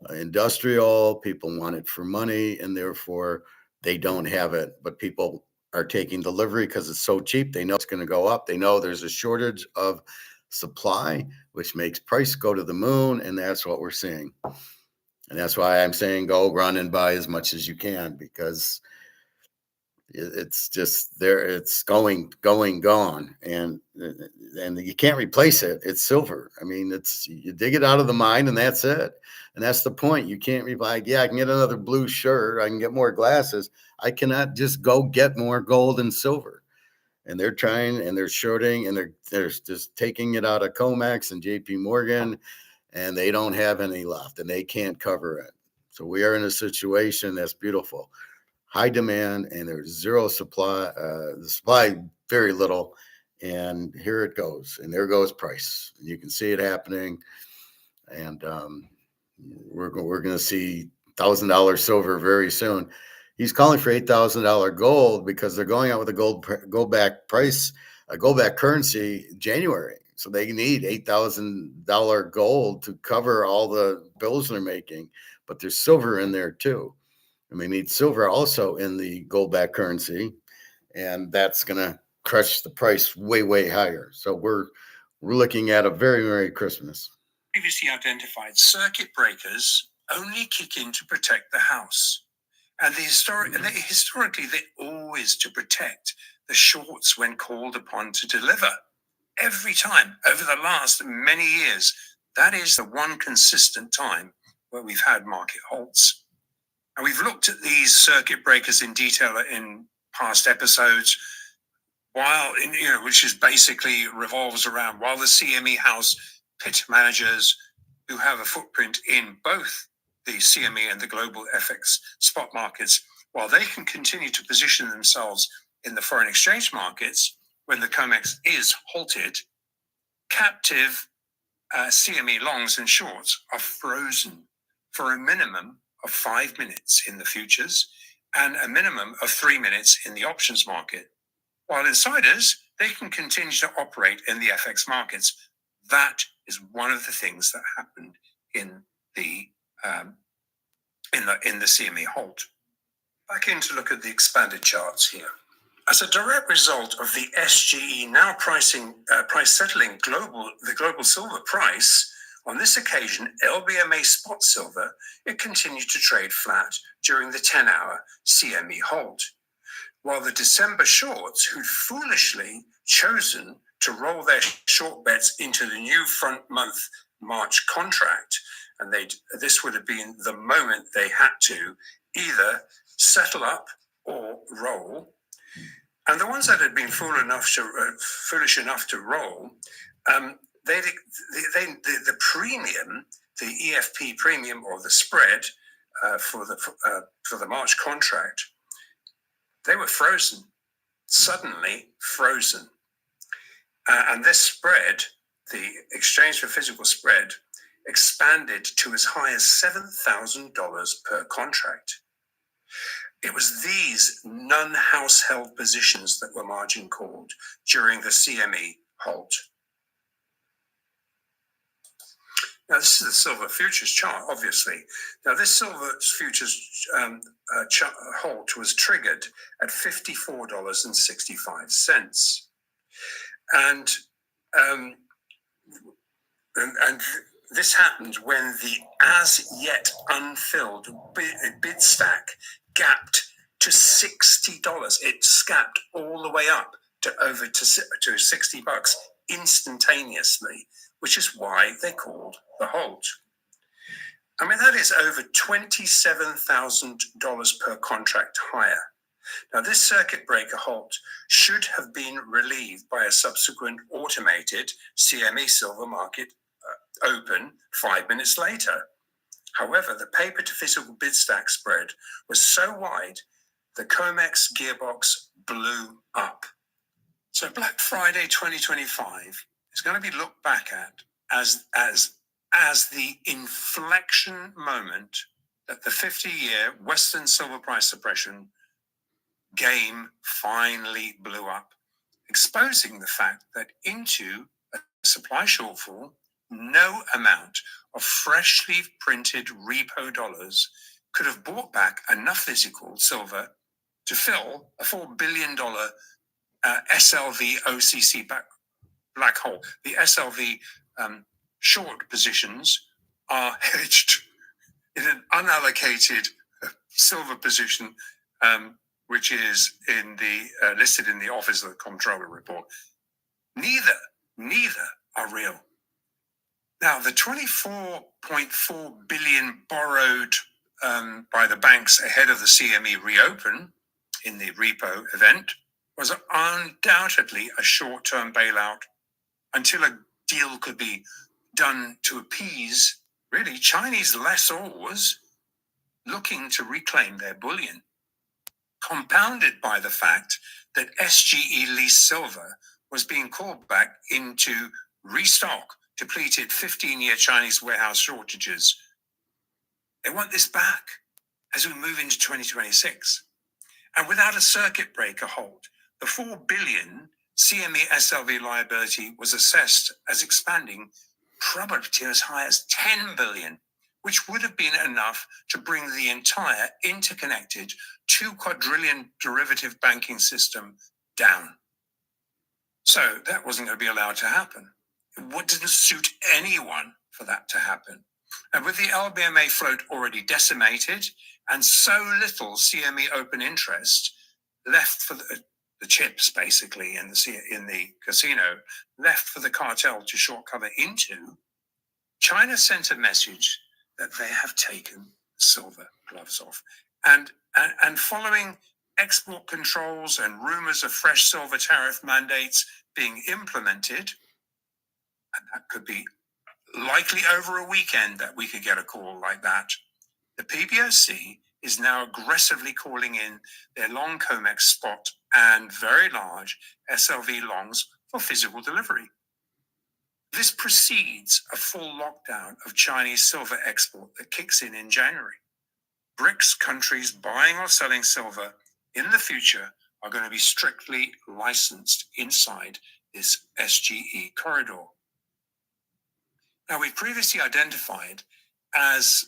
industrial. People want it for money, and therefore they don't have it. But people are taking delivery because it's so cheap. They know it's going to go up. They know there's a shortage of supply, which makes price go to the moon. And that's what we're seeing. And that's why I'm saying go run and buy as much as you can, because It's just there. It's gone, and you can't replace it. It's silver. I mean, it's you dig it out of the mine, and that's it. And that's the point. You can't like, yeah, I can get another blue shirt. I can get more glasses. I cannot just go get more gold and silver. And they're trying, and they're shorting, and they're just taking it out of Comex and JP Morgan, and they don't have any left, and they can't cover it. So we are in a situation that's beautiful. High demand, and there's zero supply. The supply very little, and here it goes, and there goes price. You can see it happening, and we're going to see $1,000 silver very soon. He's calling for $8,000 gold because they're going out with a gold back price, a gold back currency January. So they need $8,000 gold to cover all the bills they're making, but there's silver in there too. And we need silver also in the gold back currency, and that's going to crush the price way, way higher. So we're looking at a very Merry Christmas. Previously identified circuit breakers only kick in to protect the house. And historically, they're always to protect the shorts when called upon to deliver. Every time over the last many years, that is the one consistent time where we've had market halts. And we've looked at these circuit breakers in detail in past episodes, which is basically revolves around while the CME house pit managers who have a footprint in both the CME and the global FX spot markets, while they can continue to position themselves in the foreign exchange markets when the COMEX is halted, captive CME longs and shorts are frozen for a minimum of 5 minutes in the futures and a minimum of 3 minutes in the options market. While insiders, they can continue to operate in the FX markets. That is one of the things that happened in the CME halt. Back in to look at the expanded charts here. As a direct result of the SGE now price settling the global silver price, on this occasion, LBMA spot silver, it continued to trade flat during the 10-hour CME halt. While the December shorts, who'd foolishly chosen to roll their short bets into the new front month March contract, and this would have been the moment they had to either settle up or roll. And the ones that had been foolish enough to roll, the premium, the EFP premium or the spread for the March contract, they were frozen, suddenly frozen. And this spread, the exchange for physical spread, expanded to as high as $7,000 per contract. It was these non-house held positions that were margin called during the CME halt. Now, this is the silver futures chart, obviously. Now, this silver futures halt was triggered at $54.65. And this happened when the as yet unfilled bid stack gapped to $60. It scapped all the way up to over to $60 instantaneously, which is why they called the halt. I mean, that is over $27,000 per contract higher. Now, this circuit breaker halt should have been relieved by a subsequent automated CME silver market open 5 minutes later. However, the paper to physical bid stack spread was so wide, the COMEX gearbox blew up. So Black Friday 2025 is going to be looked back at as the inflection moment that the 50-year Western silver price suppression game finally blew up, exposing the fact that into a supply shortfall, no amount of freshly printed repo dollars could have bought back enough physical silver to fill a $4 billion SLV OCC black hole. The SLV short positions are hedged in an unallocated silver position which is in the listed in the Office of the Comptroller report. Neither are real. Now, the 24.4 billion borrowed by the banks ahead of the CME reopen in the repo event was undoubtedly a short-term bailout until a deal could be done to appease, really, Chinese lessors looking to reclaim their bullion, compounded by the fact that SGE leased silver was being called back into restock depleted 15-year Chinese warehouse shortages. They want this back as we move into 2026. And without a circuit breaker hold, the 4 billion CME SLV liability was assessed as expanding probably to as high as 10 billion, which would have been enough to bring the entire interconnected 2 quadrillion derivative banking system down. So that wasn't going to be allowed to happen. It didn't suit anyone for that to happen. And with the LBMA float already decimated and so little CME open interest left for the chips, basically, in the casino, left for the cartel to short cover into, China sent a message that they have taken silver gloves off. And following export controls and rumors of fresh silver tariff mandates being implemented, and that could be likely over a weekend that we could get a call like that, the PBOC is now aggressively calling in their long comex spot and very large SLV longs for physical delivery. This precedes a full lockdown of Chinese silver export that kicks in January. BRICS countries buying or selling silver in the future are going to be strictly licensed inside this SGE corridor. Now, we've previously identified as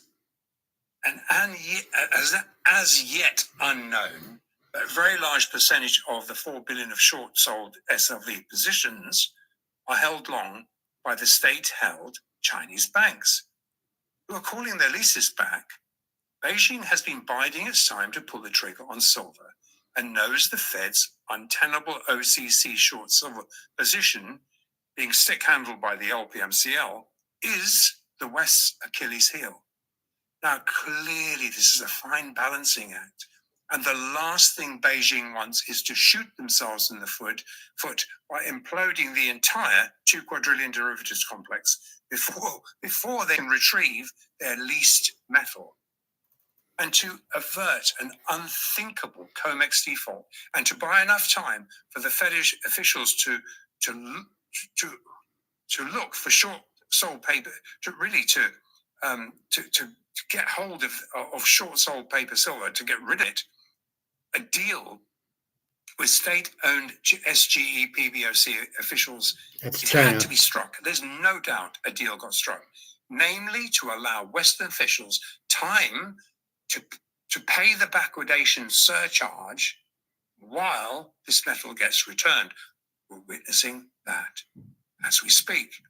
as yet unknown, a very large percentage of the 4 billion of short sold SLV positions are held long by the state-held Chinese banks, who are calling their leases back. Beijing has been biding its time to pull the trigger on silver and knows the Fed's untenable OCC short silver position, being stick-handled by the LPMCL, is the West's Achilles heel. Now, clearly, this is a fine balancing act. And the last thing Beijing wants is to shoot themselves in the foot by imploding the entire 2 quadrillion derivatives complex before they can retrieve their leased metal. And to avert an unthinkable COMEX default and to buy enough time for the Fed officials to look for short sold paper, to get hold of short sold paper silver, to get rid of it, a deal with state-owned SGE PBOC officials had to be struck. There's no doubt a deal got struck, namely to allow Western officials time to pay the backwardation surcharge while this metal gets returned. We're witnessing that as we speak.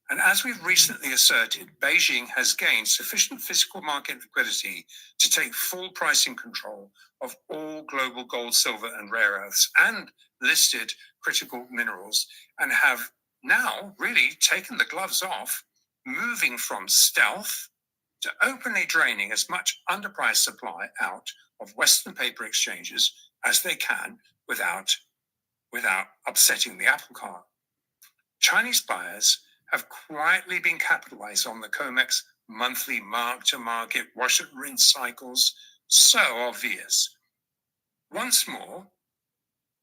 And as we've recently asserted, Beijing has gained sufficient physical market liquidity to take full pricing control of all global gold, silver, and rare earths and listed critical minerals, and have now really taken the gloves off, moving from stealth to openly draining as much underpriced supply out of Western paper exchanges as they can without upsetting the apple cart. Chinese buyers have quietly been capitalized on the COMEX monthly mark-to-market wash-and-rinse cycles, so obvious. Once more,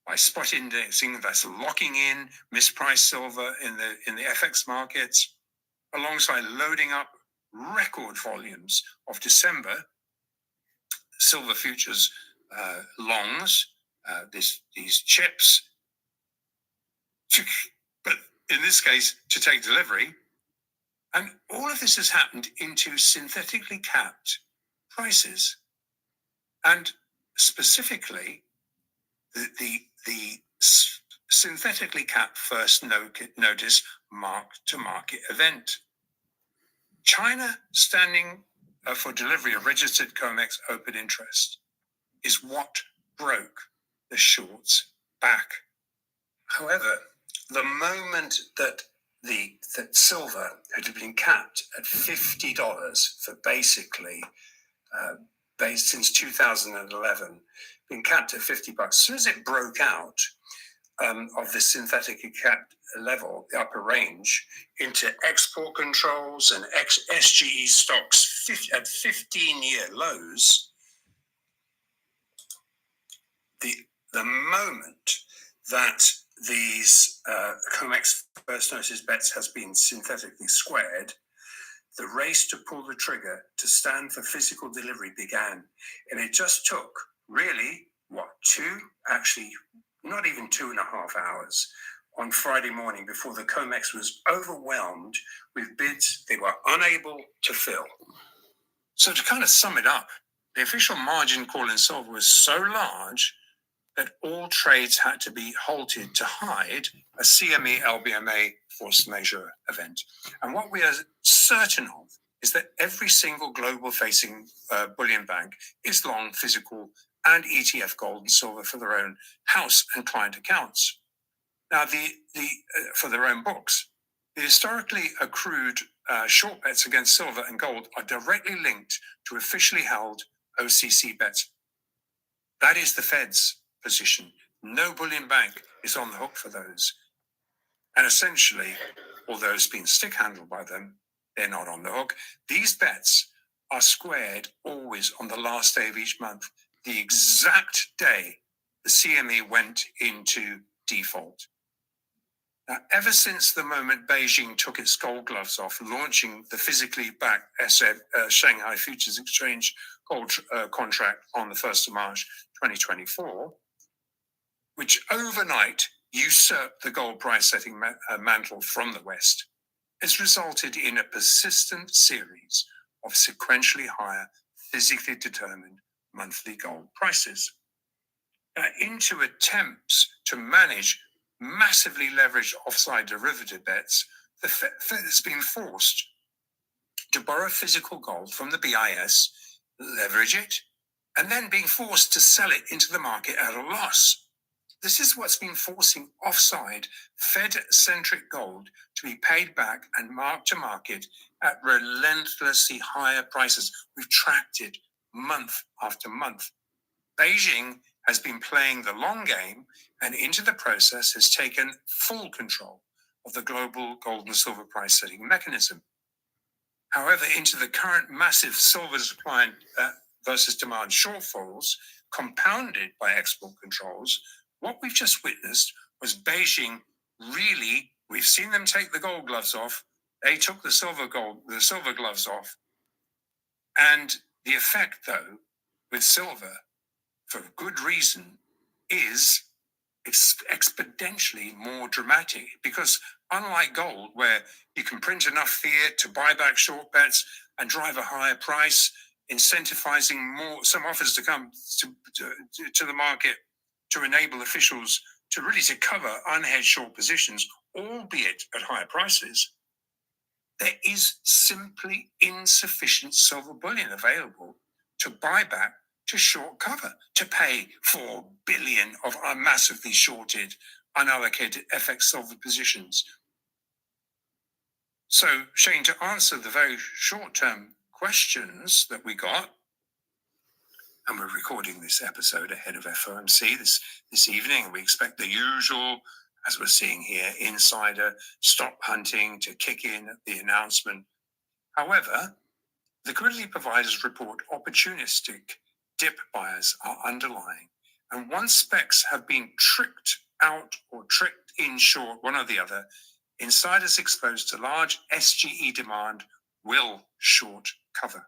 by spot indexing, that's locking in mispriced silver in the FX markets, alongside loading up record volumes of December silver futures longs, these chips, but in this case, to take delivery. And all of this has happened into synthetically capped prices. And specifically, the synthetically capped first notice mark-to-market event. China standing for delivery of registered COMEX open interest is what broke the shorts back. However, the moment that that silver had been capped at $50 for basically since 2011, been capped at $50. As soon as it broke out of the synthetically capped level, the upper range, into export controls and SGE stocks at 15-year lows, the moment that these comex first notice bets has been synthetically squared, the race to pull the trigger to stand for physical delivery began. And it just took really, not even 2.5 hours on Friday morning before the comex was overwhelmed with bids they were unable to fill. So to kind of sum it up, the official margin call in silver was so large that all trades had to be halted to hide a CME LBMA force majeure event. And what we are certain of is that every single global facing bullion bank is long physical and ETF gold and silver for their own house and client accounts. Now, for their own books, the historically accrued short bets against silver and gold are directly linked to officially held OCC bets. That is the Fed's position. No bullion bank is on the hook for those. And essentially, although it's been stick handled by them, they're not on the hook. These bets are squared always on the last day of each month, the exact day the CME went into default. Now, ever since the moment Beijing took its gold gloves off, launching the physically backed Shanghai Futures Exchange gold contract on the 1st of March 2024, which overnight usurped the gold price setting mantle from the West, has resulted in a persistent series of sequentially higher, physically determined monthly gold prices. Into attempts to manage massively leveraged offside derivative bets, the Fed has been forced to borrow physical gold from the BIS, leverage it, and then being forced to sell it into the market at a loss. This is what's been forcing offside Fed-centric gold to be paid back and marked to market at relentlessly higher prices. We've tracked it month after month. Beijing has been playing the long game and into the process has taken full control of the global gold and silver price setting mechanism. However, into the current massive silver supply versus demand shortfalls, compounded by export controls, what we've just witnessed was Beijing really, we've seen them take the gold gloves off, they took the silver gloves off. And the effect, though, with silver, for good reason, is it's exponentially more dramatic because unlike gold, where you can print enough fiat to buy back short bets and drive a higher price, incentivizing some offers to come to the market to enable officials to cover unhedged short positions, albeit at higher prices, there is simply insufficient silver bullion available to buy back to short cover, to pay $4 billion of massively shorted, unallocated FX silver positions. So, Shane, to answer the very short-term questions that we got, and we're recording this episode ahead of FOMC this evening, and we expect the usual, as we're seeing here, insider stop hunting to kick in at the announcement. However, liquidity providers report opportunistic dip buyers are underlying, and once specs have been tricked out or tricked in short, one or the other, insiders exposed to large SGE demand will short cover.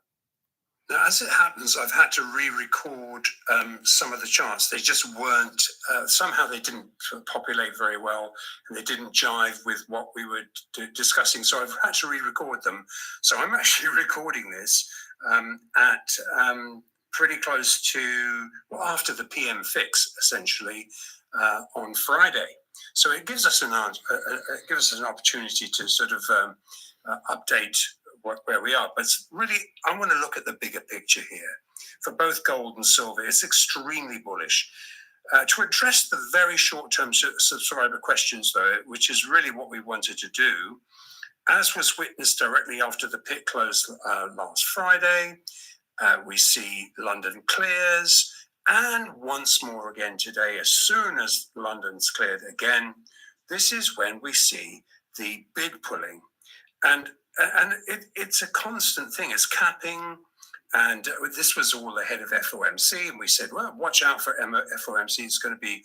Now, as it happens, I've had to re-record some of the charts. They just weren't, somehow they didn't populate very well, and they didn't jive with what we were discussing. So I've had to re-record them. So I'm actually recording this at pretty close to, after the PM fix, essentially, on Friday. So it gives us an opportunity to sort of update where we are. But really, I want to look at the bigger picture here. For both gold and silver, it's extremely bullish. To address the very short-term subscriber questions, though, which is really what we wanted to do, as was witnessed directly after the pit closed last Friday, we see London clears, and once more again today, as soon as London's cleared again, this is when we see the bid pulling. And it's a constant thing. It's capping. And this was all ahead of FOMC. And we said, well, watch out for FOMC. It's going to be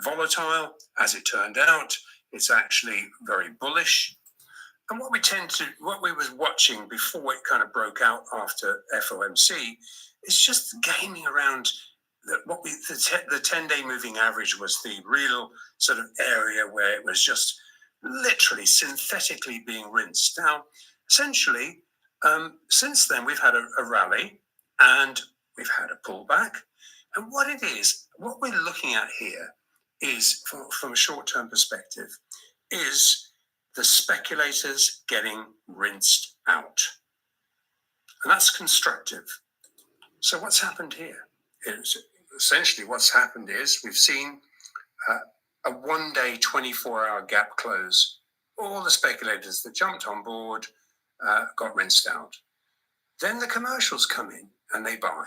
volatile. As it turned out, it's actually very bullish. And what we was watching before it kind of broke out after FOMC is just gaming around the 10-day moving average was the real sort of area where it was just literally synthetically being rinsed. Now, essentially, since then, we've had a rally and we've had a pullback. And what we're looking at here is, from a short-term perspective, is the speculators getting rinsed out. And that's constructive. So what's happened here? Essentially, what's happened is we've seen a one-day, 24-hour gap close. All the speculators that jumped on board got rinsed out. Then the commercials come in and they buy.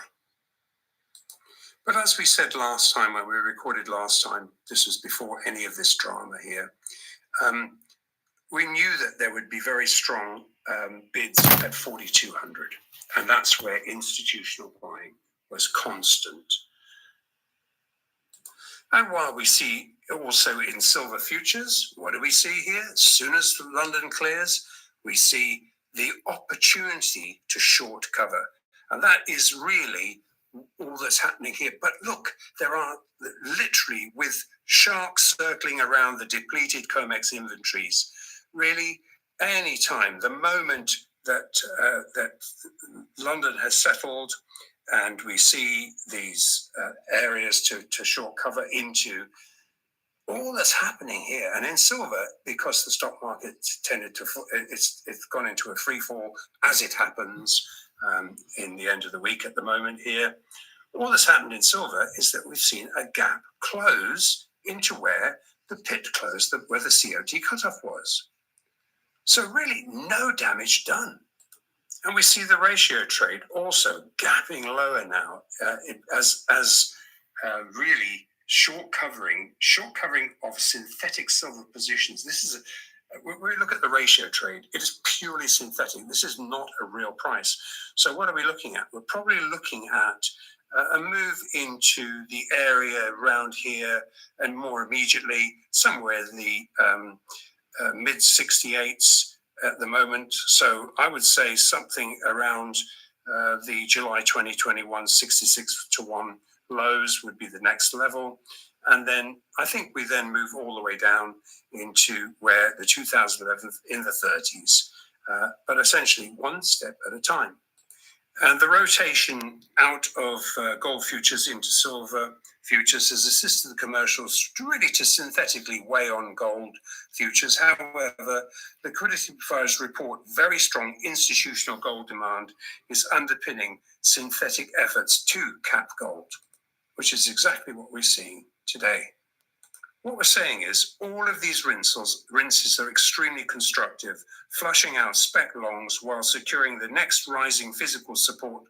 But as we said last time, when we recorded last time, this was before any of this drama here, we knew that there would be very strong bids at 4,200. And that's where institutional buying was constant. And while we see also in silver futures, what do we see here? As soon as London clears, we see the opportunity to short cover. And that is really all that's happening here. But look, there are literally, with sharks circling around the depleted COMEX inventories, really any time, the moment that London has settled and we see these areas to short cover into, all that's happening here, and in silver, because the stock market tended to, it's gone into a free fall as it happens in the end of the week at the moment here. All that's happened in silver is that we've seen a gap close into where the pit closed, where the COT cutoff was. So really no damage done. And we see the ratio trade also gapping lower now as really short covering of synthetic silver positions. This is when we look at the ratio trade, it is purely synthetic. This is not a real price. So what are we looking at? We're probably looking at a move into the area around here and more immediately somewhere in the mid 68s at the moment. So I would say something around the July 2021 66 to 1 lows would be the next level. And then I think we then move all the way down into where the 2011 in the 30s, but essentially one step at a time. And the rotation out of gold futures into silver futures has assisted the commercials really to synthetically weigh on gold futures. However, liquidity providers report very strong institutional gold demand is underpinning synthetic efforts to cap gold, which is exactly what we're seeing today. What we're saying is all of these rinses are extremely constructive, flushing out spec longs while securing the next rising physical support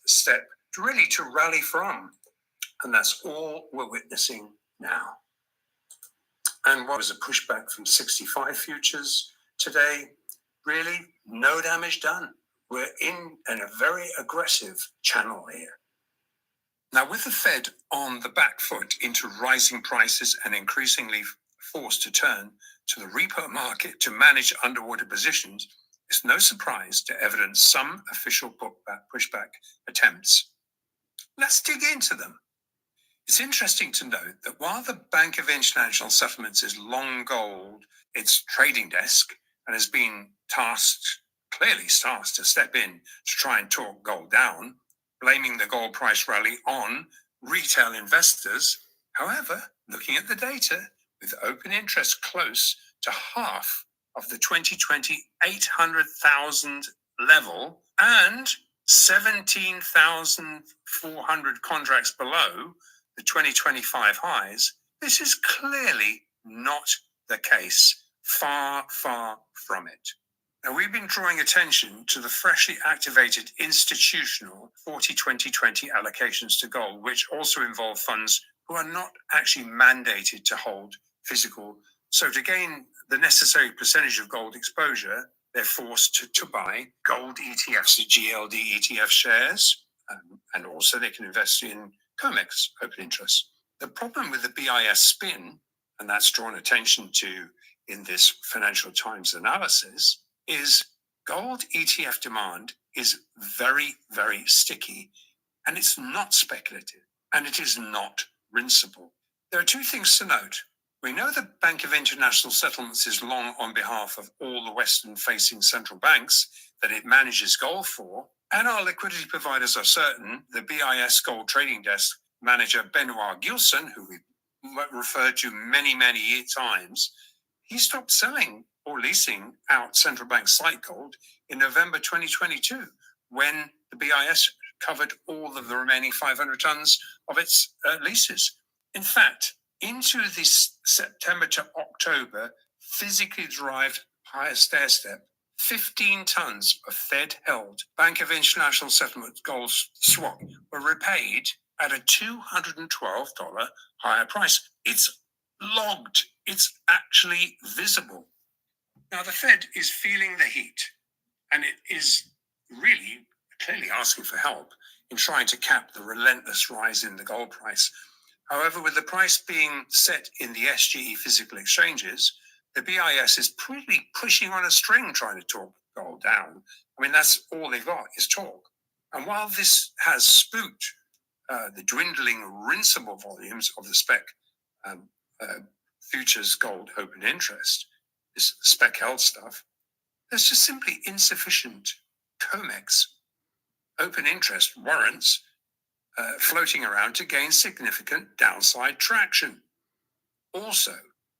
step really to rally from. And that's all we're witnessing now. And what was a pushback from 65 futures today? Really, no damage done. We're in a very aggressive channel here. Now, with the Fed on the back foot into rising prices and increasingly forced to turn to the repo market to manage underwater positions, it's no surprise to evidence some official pushback attempts. Let's dig into them. It's interesting to note that while the Bank of International Settlements is long gold, its trading desk, and has been clearly tasked to step in to try and talk gold down, blaming the gold price rally on retail investors. However, looking at the data, with open interest close to half of the 2020 800,000 level and 17,400 contracts below the 2025 highs, this is clearly not the case. Far, far from it. Now, we've been drawing attention to the freshly activated institutional 40-20-20 allocations to gold, which also involve funds who are not actually mandated to hold physical. So to gain the necessary percentage of gold exposure, they're forced to buy gold ETFs, the GLD ETF shares, and also they can invest in comex, open interest. The problem with the BIS spin, and that's drawn attention to in this Financial Times analysis, is gold ETF demand is very, very sticky, and it's not speculative, and it is not rinsable. There are two things to note. We know the Bank of International Settlements is long on behalf of all the Western-facing central banks that it manages gold for, and our liquidity providers are certain. The BIS Gold Trading Desk manager, Benoit Gilson, who we referred to many, many times, he stopped selling or leasing out central bank sight gold in November 2022, when the BIS covered all of the remaining 500 tons of its leases. In fact, into this September to October physically derived higher stair step, 15 tons of Fed-held Bank of International Settlement gold swap were repaid at a $212 higher price. It's logged. It's actually visible. Now, the Fed is feeling the heat, and it is really clearly asking for help in trying to cap the relentless rise in the gold price. However, with the price being set in the SGE physical exchanges, the BIS is pretty pushing on a string trying to talk gold down. I mean, that's all they've got is talk. And while this has spooked the dwindling rinsable volumes of the spec futures gold open interest, this spec held stuff, there's just simply insufficient comex open interest warrants floating around to gain significant downside traction. Also,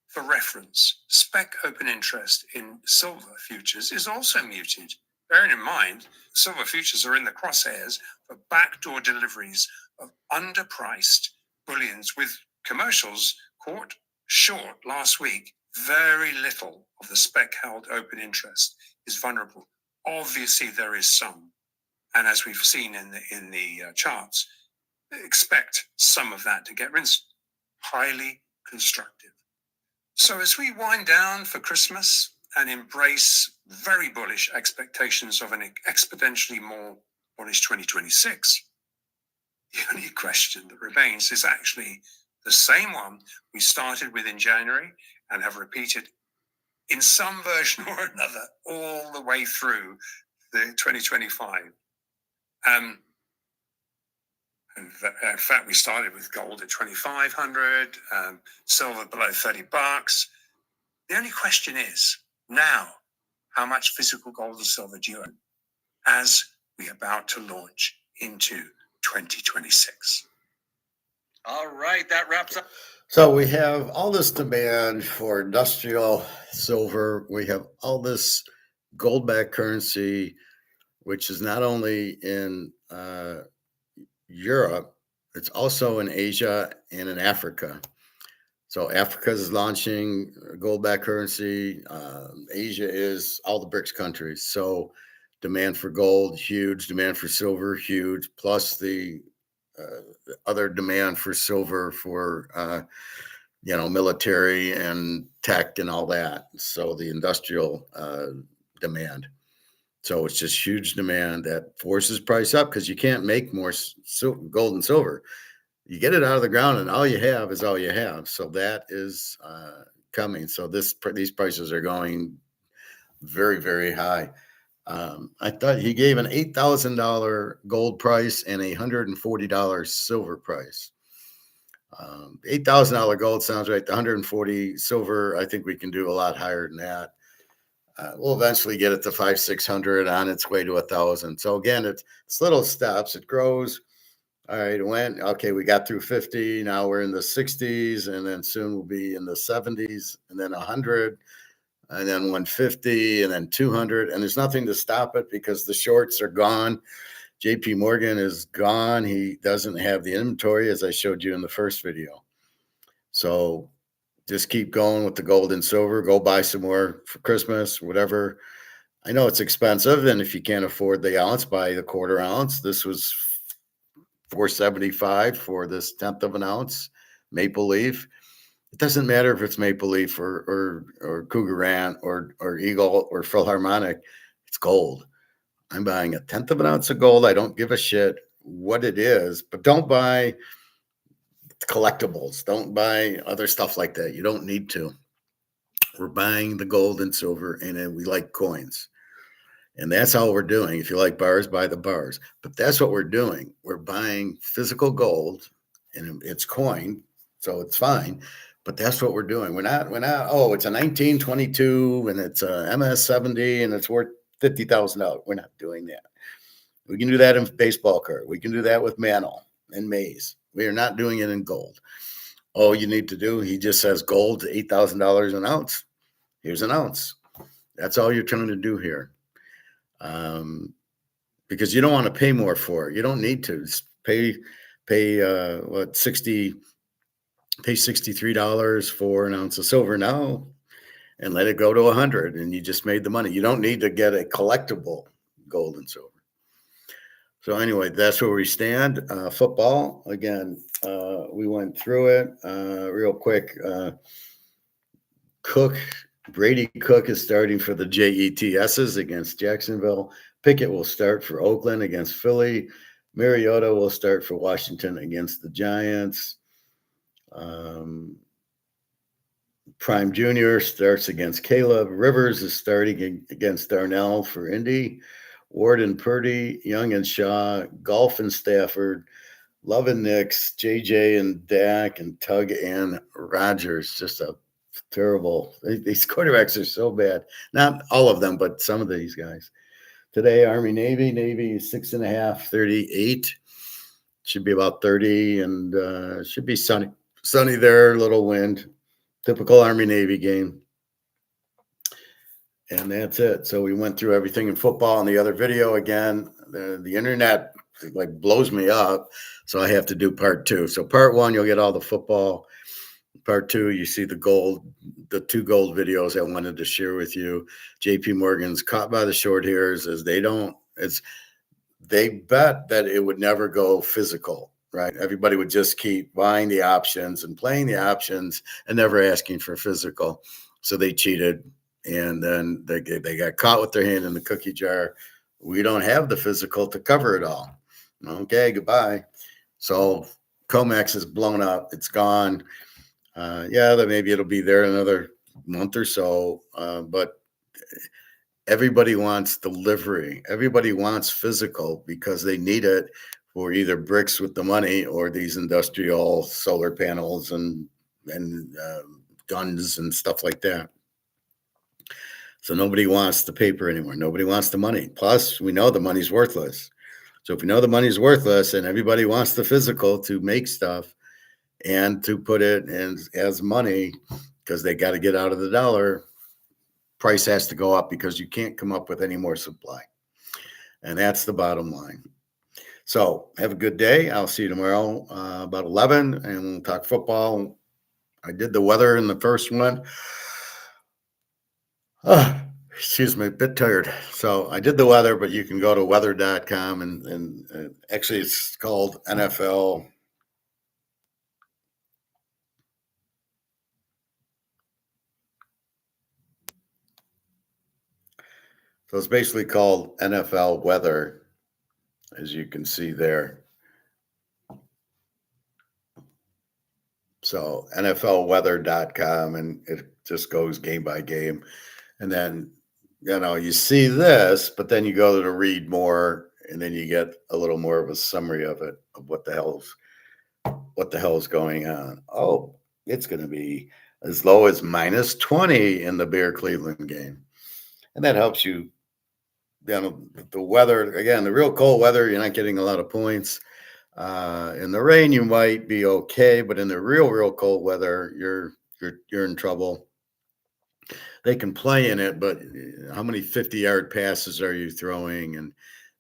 for reference, spec open interest in silver futures is also muted. Bearing in mind, silver futures are in the crosshairs for backdoor deliveries of underpriced bullions, with commercials caught short last week. Very little of the spec held open interest is vulnerable. Obviously, there is some, and as we've seen in the charts, expect some of that to get rinsed. Highly constructive. So as we wind down for Christmas and embrace very bullish expectations of an exponentially more bullish 2026, the only question that remains is actually the same one we started with in January and have repeated in some version or another all the way through the 2025. In fact, we started with gold at 2,500, silver below $30. The only question is now, how much physical gold and silver do you own as we are about to launch into 2026? All right, that wraps up. So we have all this demand for industrial silver. We have all this gold-backed currency, which is not only in Europe, it's also in Asia and in Africa. So Africa is launching gold-backed currency. Asia is all the BRICS countries. So demand for gold, huge. Demand for silver, huge. Plus the other demand for silver for, military and tech and all that. So the industrial demand. So it's just huge demand that forces price up because you can't make more gold and silver. You get it out of the ground and all you have is all you have. So that is coming. So these prices are going very, very high. I thought he gave an $8,000 gold price and a $140 silver price. $8,000 gold sounds right. The 140 silver, I think we can do a lot higher than that. We'll eventually get it to 500-600 on its way to 1,000. So again, it's little steps. It grows. All right, we got through 50. Now we're in the 60s, and then soon we'll be in the 70s, and then 100. and then 150 and then 200. And there's nothing to stop it because the shorts are gone. JP Morgan is gone. He doesn't have the inventory, as I showed you in the first video. So just keep going with the gold and silver. Go buy some more for Christmas, whatever. I know it's expensive, and if you can't afford the ounce, buy the quarter ounce. This was $475 for this 1/10 of an ounce maple leaf. It doesn't matter if it's maple leaf or Cougarant or Eagle or Philharmonic. It's gold. I'm buying a 1/10 of an ounce of gold. I don't give a shit what it is, but don't buy collectibles. Don't buy other stuff like that. You don't need to. We're buying the gold and silver, and then we like coins. And that's all we're doing. If you like bars, buy the bars. But that's what we're doing. We're buying physical gold, and it's coin, so it's fine. But that's what we're doing. We're not, oh, it's a 1922 and it's a MS-70 and it's worth $50,000. We're not doing that. We can do that in baseball card. We can do that with Mantle and maize. We are not doing it in gold. All you need to do, he just says gold to $8,000 an ounce. Here's an ounce. That's all you're trying to do here. Because you don't want to pay more for it. You don't need to. Just pay $63 for an ounce of silver now and let it go to 100, and you just made the money. You don't need to get a collectible gold and silver. So anyway, that's where we stand. Football, again, we went through it real quick. Brady Cook is starting for the Jets's against Jacksonville. Pickett will start for Oakland against Philly. Mariota will start for Washington against the Giants. Prime Jr. starts against Caleb. Rivers is starting against Darnell for Indy. Ward and Purdy, Young and Shaw, Golf and Stafford, Love and Nix, JJ and Dak, and Tug and Rogers. Just a terrible. These quarterbacks are so bad. Not all of them, but some of these guys. Today, Army Navy 6.5, 38. Should be about 30, and should be sunny there, a little wind. Typical Army Navy game. And that's it. So we went through everything in football. In the other video, again, the internet like blows me up, so I have to do part 2. So part 1, you'll get all the football. Part 2, you see the 2 gold videos I wanted to share with you. JP Morgan's caught by the short hairs as they bet that it would never go physical, right? Everybody would just keep buying the options and playing the options and never asking for physical. So they cheated, and then they got caught with their hand in the cookie jar. We don't have the physical to cover it all. Okay, goodbye. So Comex is blown up. It's gone. That maybe it'll be there another month or so, but everybody wants delivery. Everybody wants physical because they need it for either bricks with the money or these industrial solar panels and guns and stuff like that. So nobody wants the paper anymore. Nobody wants the money. Plus, we know the money's worthless. So if we know the money's worthless and everybody wants the physical to make stuff and to put it in as money because they got to get out of the dollar, price has to go up because you can't come up with any more supply. And that's the bottom line. So have a good day. I'll see you tomorrow about 11, and we'll talk football. I did the weather in the first one. Excuse me, a bit tired. So I did the weather, but you can go to weather.com and actually it's called NFL. So it's basically called NFL weather, as you can see there. So NFLweather.com, and it just goes game by game. And then, you see this, but then you go to read more, and then you get a little more of a summary of it, of what the hell's going on. Oh, it's going to be as low as -20 in the Bear Cleveland game. And that helps you. The weather, again, the real cold weather, you're not getting a lot of points. In the rain, you might be okay, but in the real cold weather, you're in trouble. they can play in it, but how many 50-yard passes are you throwing? And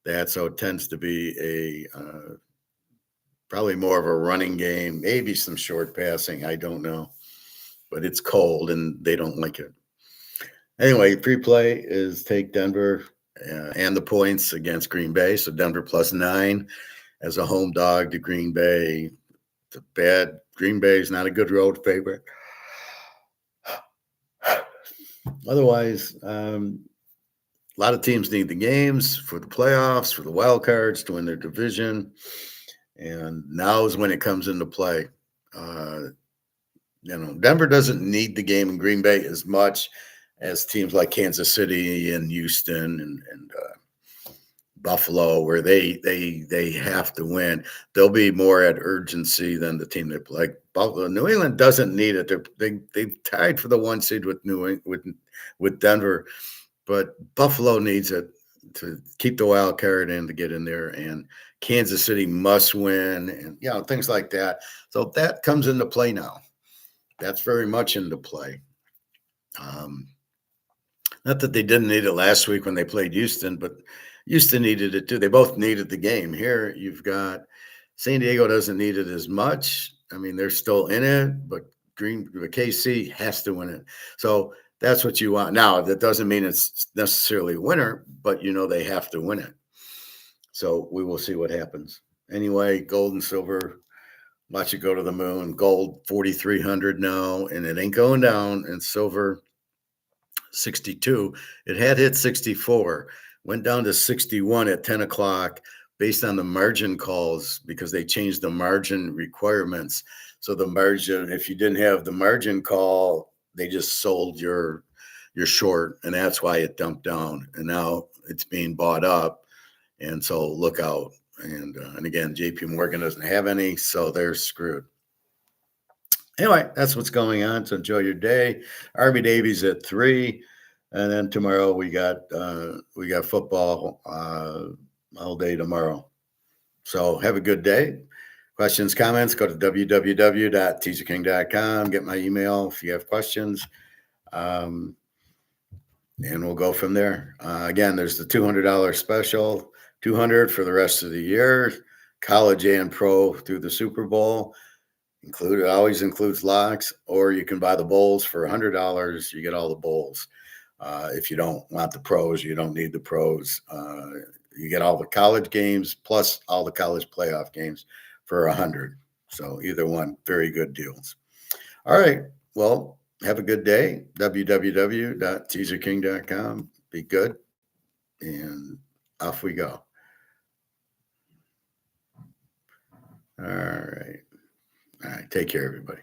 that, so it tends to be probably more of a running game, maybe some short passing. I don't know, but it's cold and they don't like it. Anyway, pre-play is take Denver and the points against Green Bay. So Denver +9 as a home dog to Green Bay. It's a bad Green Bay is not a good road favorite. Otherwise, a lot of teams need the games for the playoffs, for the wild cards to win their division. And now is when it comes into play. Denver doesn't need the game in Green Bay as much as teams like Kansas City and Houston and Buffalo, where they have to win. They'll be more at urgency than the team that like Buffalo. New England doesn't need it. They've tied for the 1 seed with with Denver, but Buffalo needs it to keep the wild card and to get in there. And Kansas City must win, and things like that. So that comes into play now. That's very much into play. Not that they didn't need it last week when they played Houston, but Houston needed it too. They both needed the game. Here you've got San Diego doesn't need it as much. I mean, they're still in it, but KC has to win it. So that's what you want. Now, that doesn't mean it's necessarily a winner, but they have to win it. So we will see what happens. Anyway, gold and silver, watch it go to the moon. Gold 4,300 now, and it ain't going down. And silver 62. It had hit 64, went down to 61 at 10 o'clock based on the margin calls because they changed the margin requirements. So the margin, if you didn't have the margin call, they just sold your short, and that's why it dumped down. And now it's being bought up, and so look out. And again, JP Morgan doesn't have any, so they're screwed. Anyway, that's what's going on. So enjoy your day. Army Navy's at 3. And then tomorrow we got football all day tomorrow. So have a good day. Questions, comments, go to www.teaserking.com. Get my email if you have questions. And we'll go from there. Again, there's the $200 special, $200 for the rest of the year, college and pro through the Super Bowl. Always includes locks, or you can buy the bowls for $100. You get all the bowls. If you don't want the pros, you don't need the pros. You get all the college games plus all the college playoff games for $100. So either one, very good deals. All right. Well, have a good day. www.teaserking.com. Be good. And off we go. All right. All right. Take care, everybody.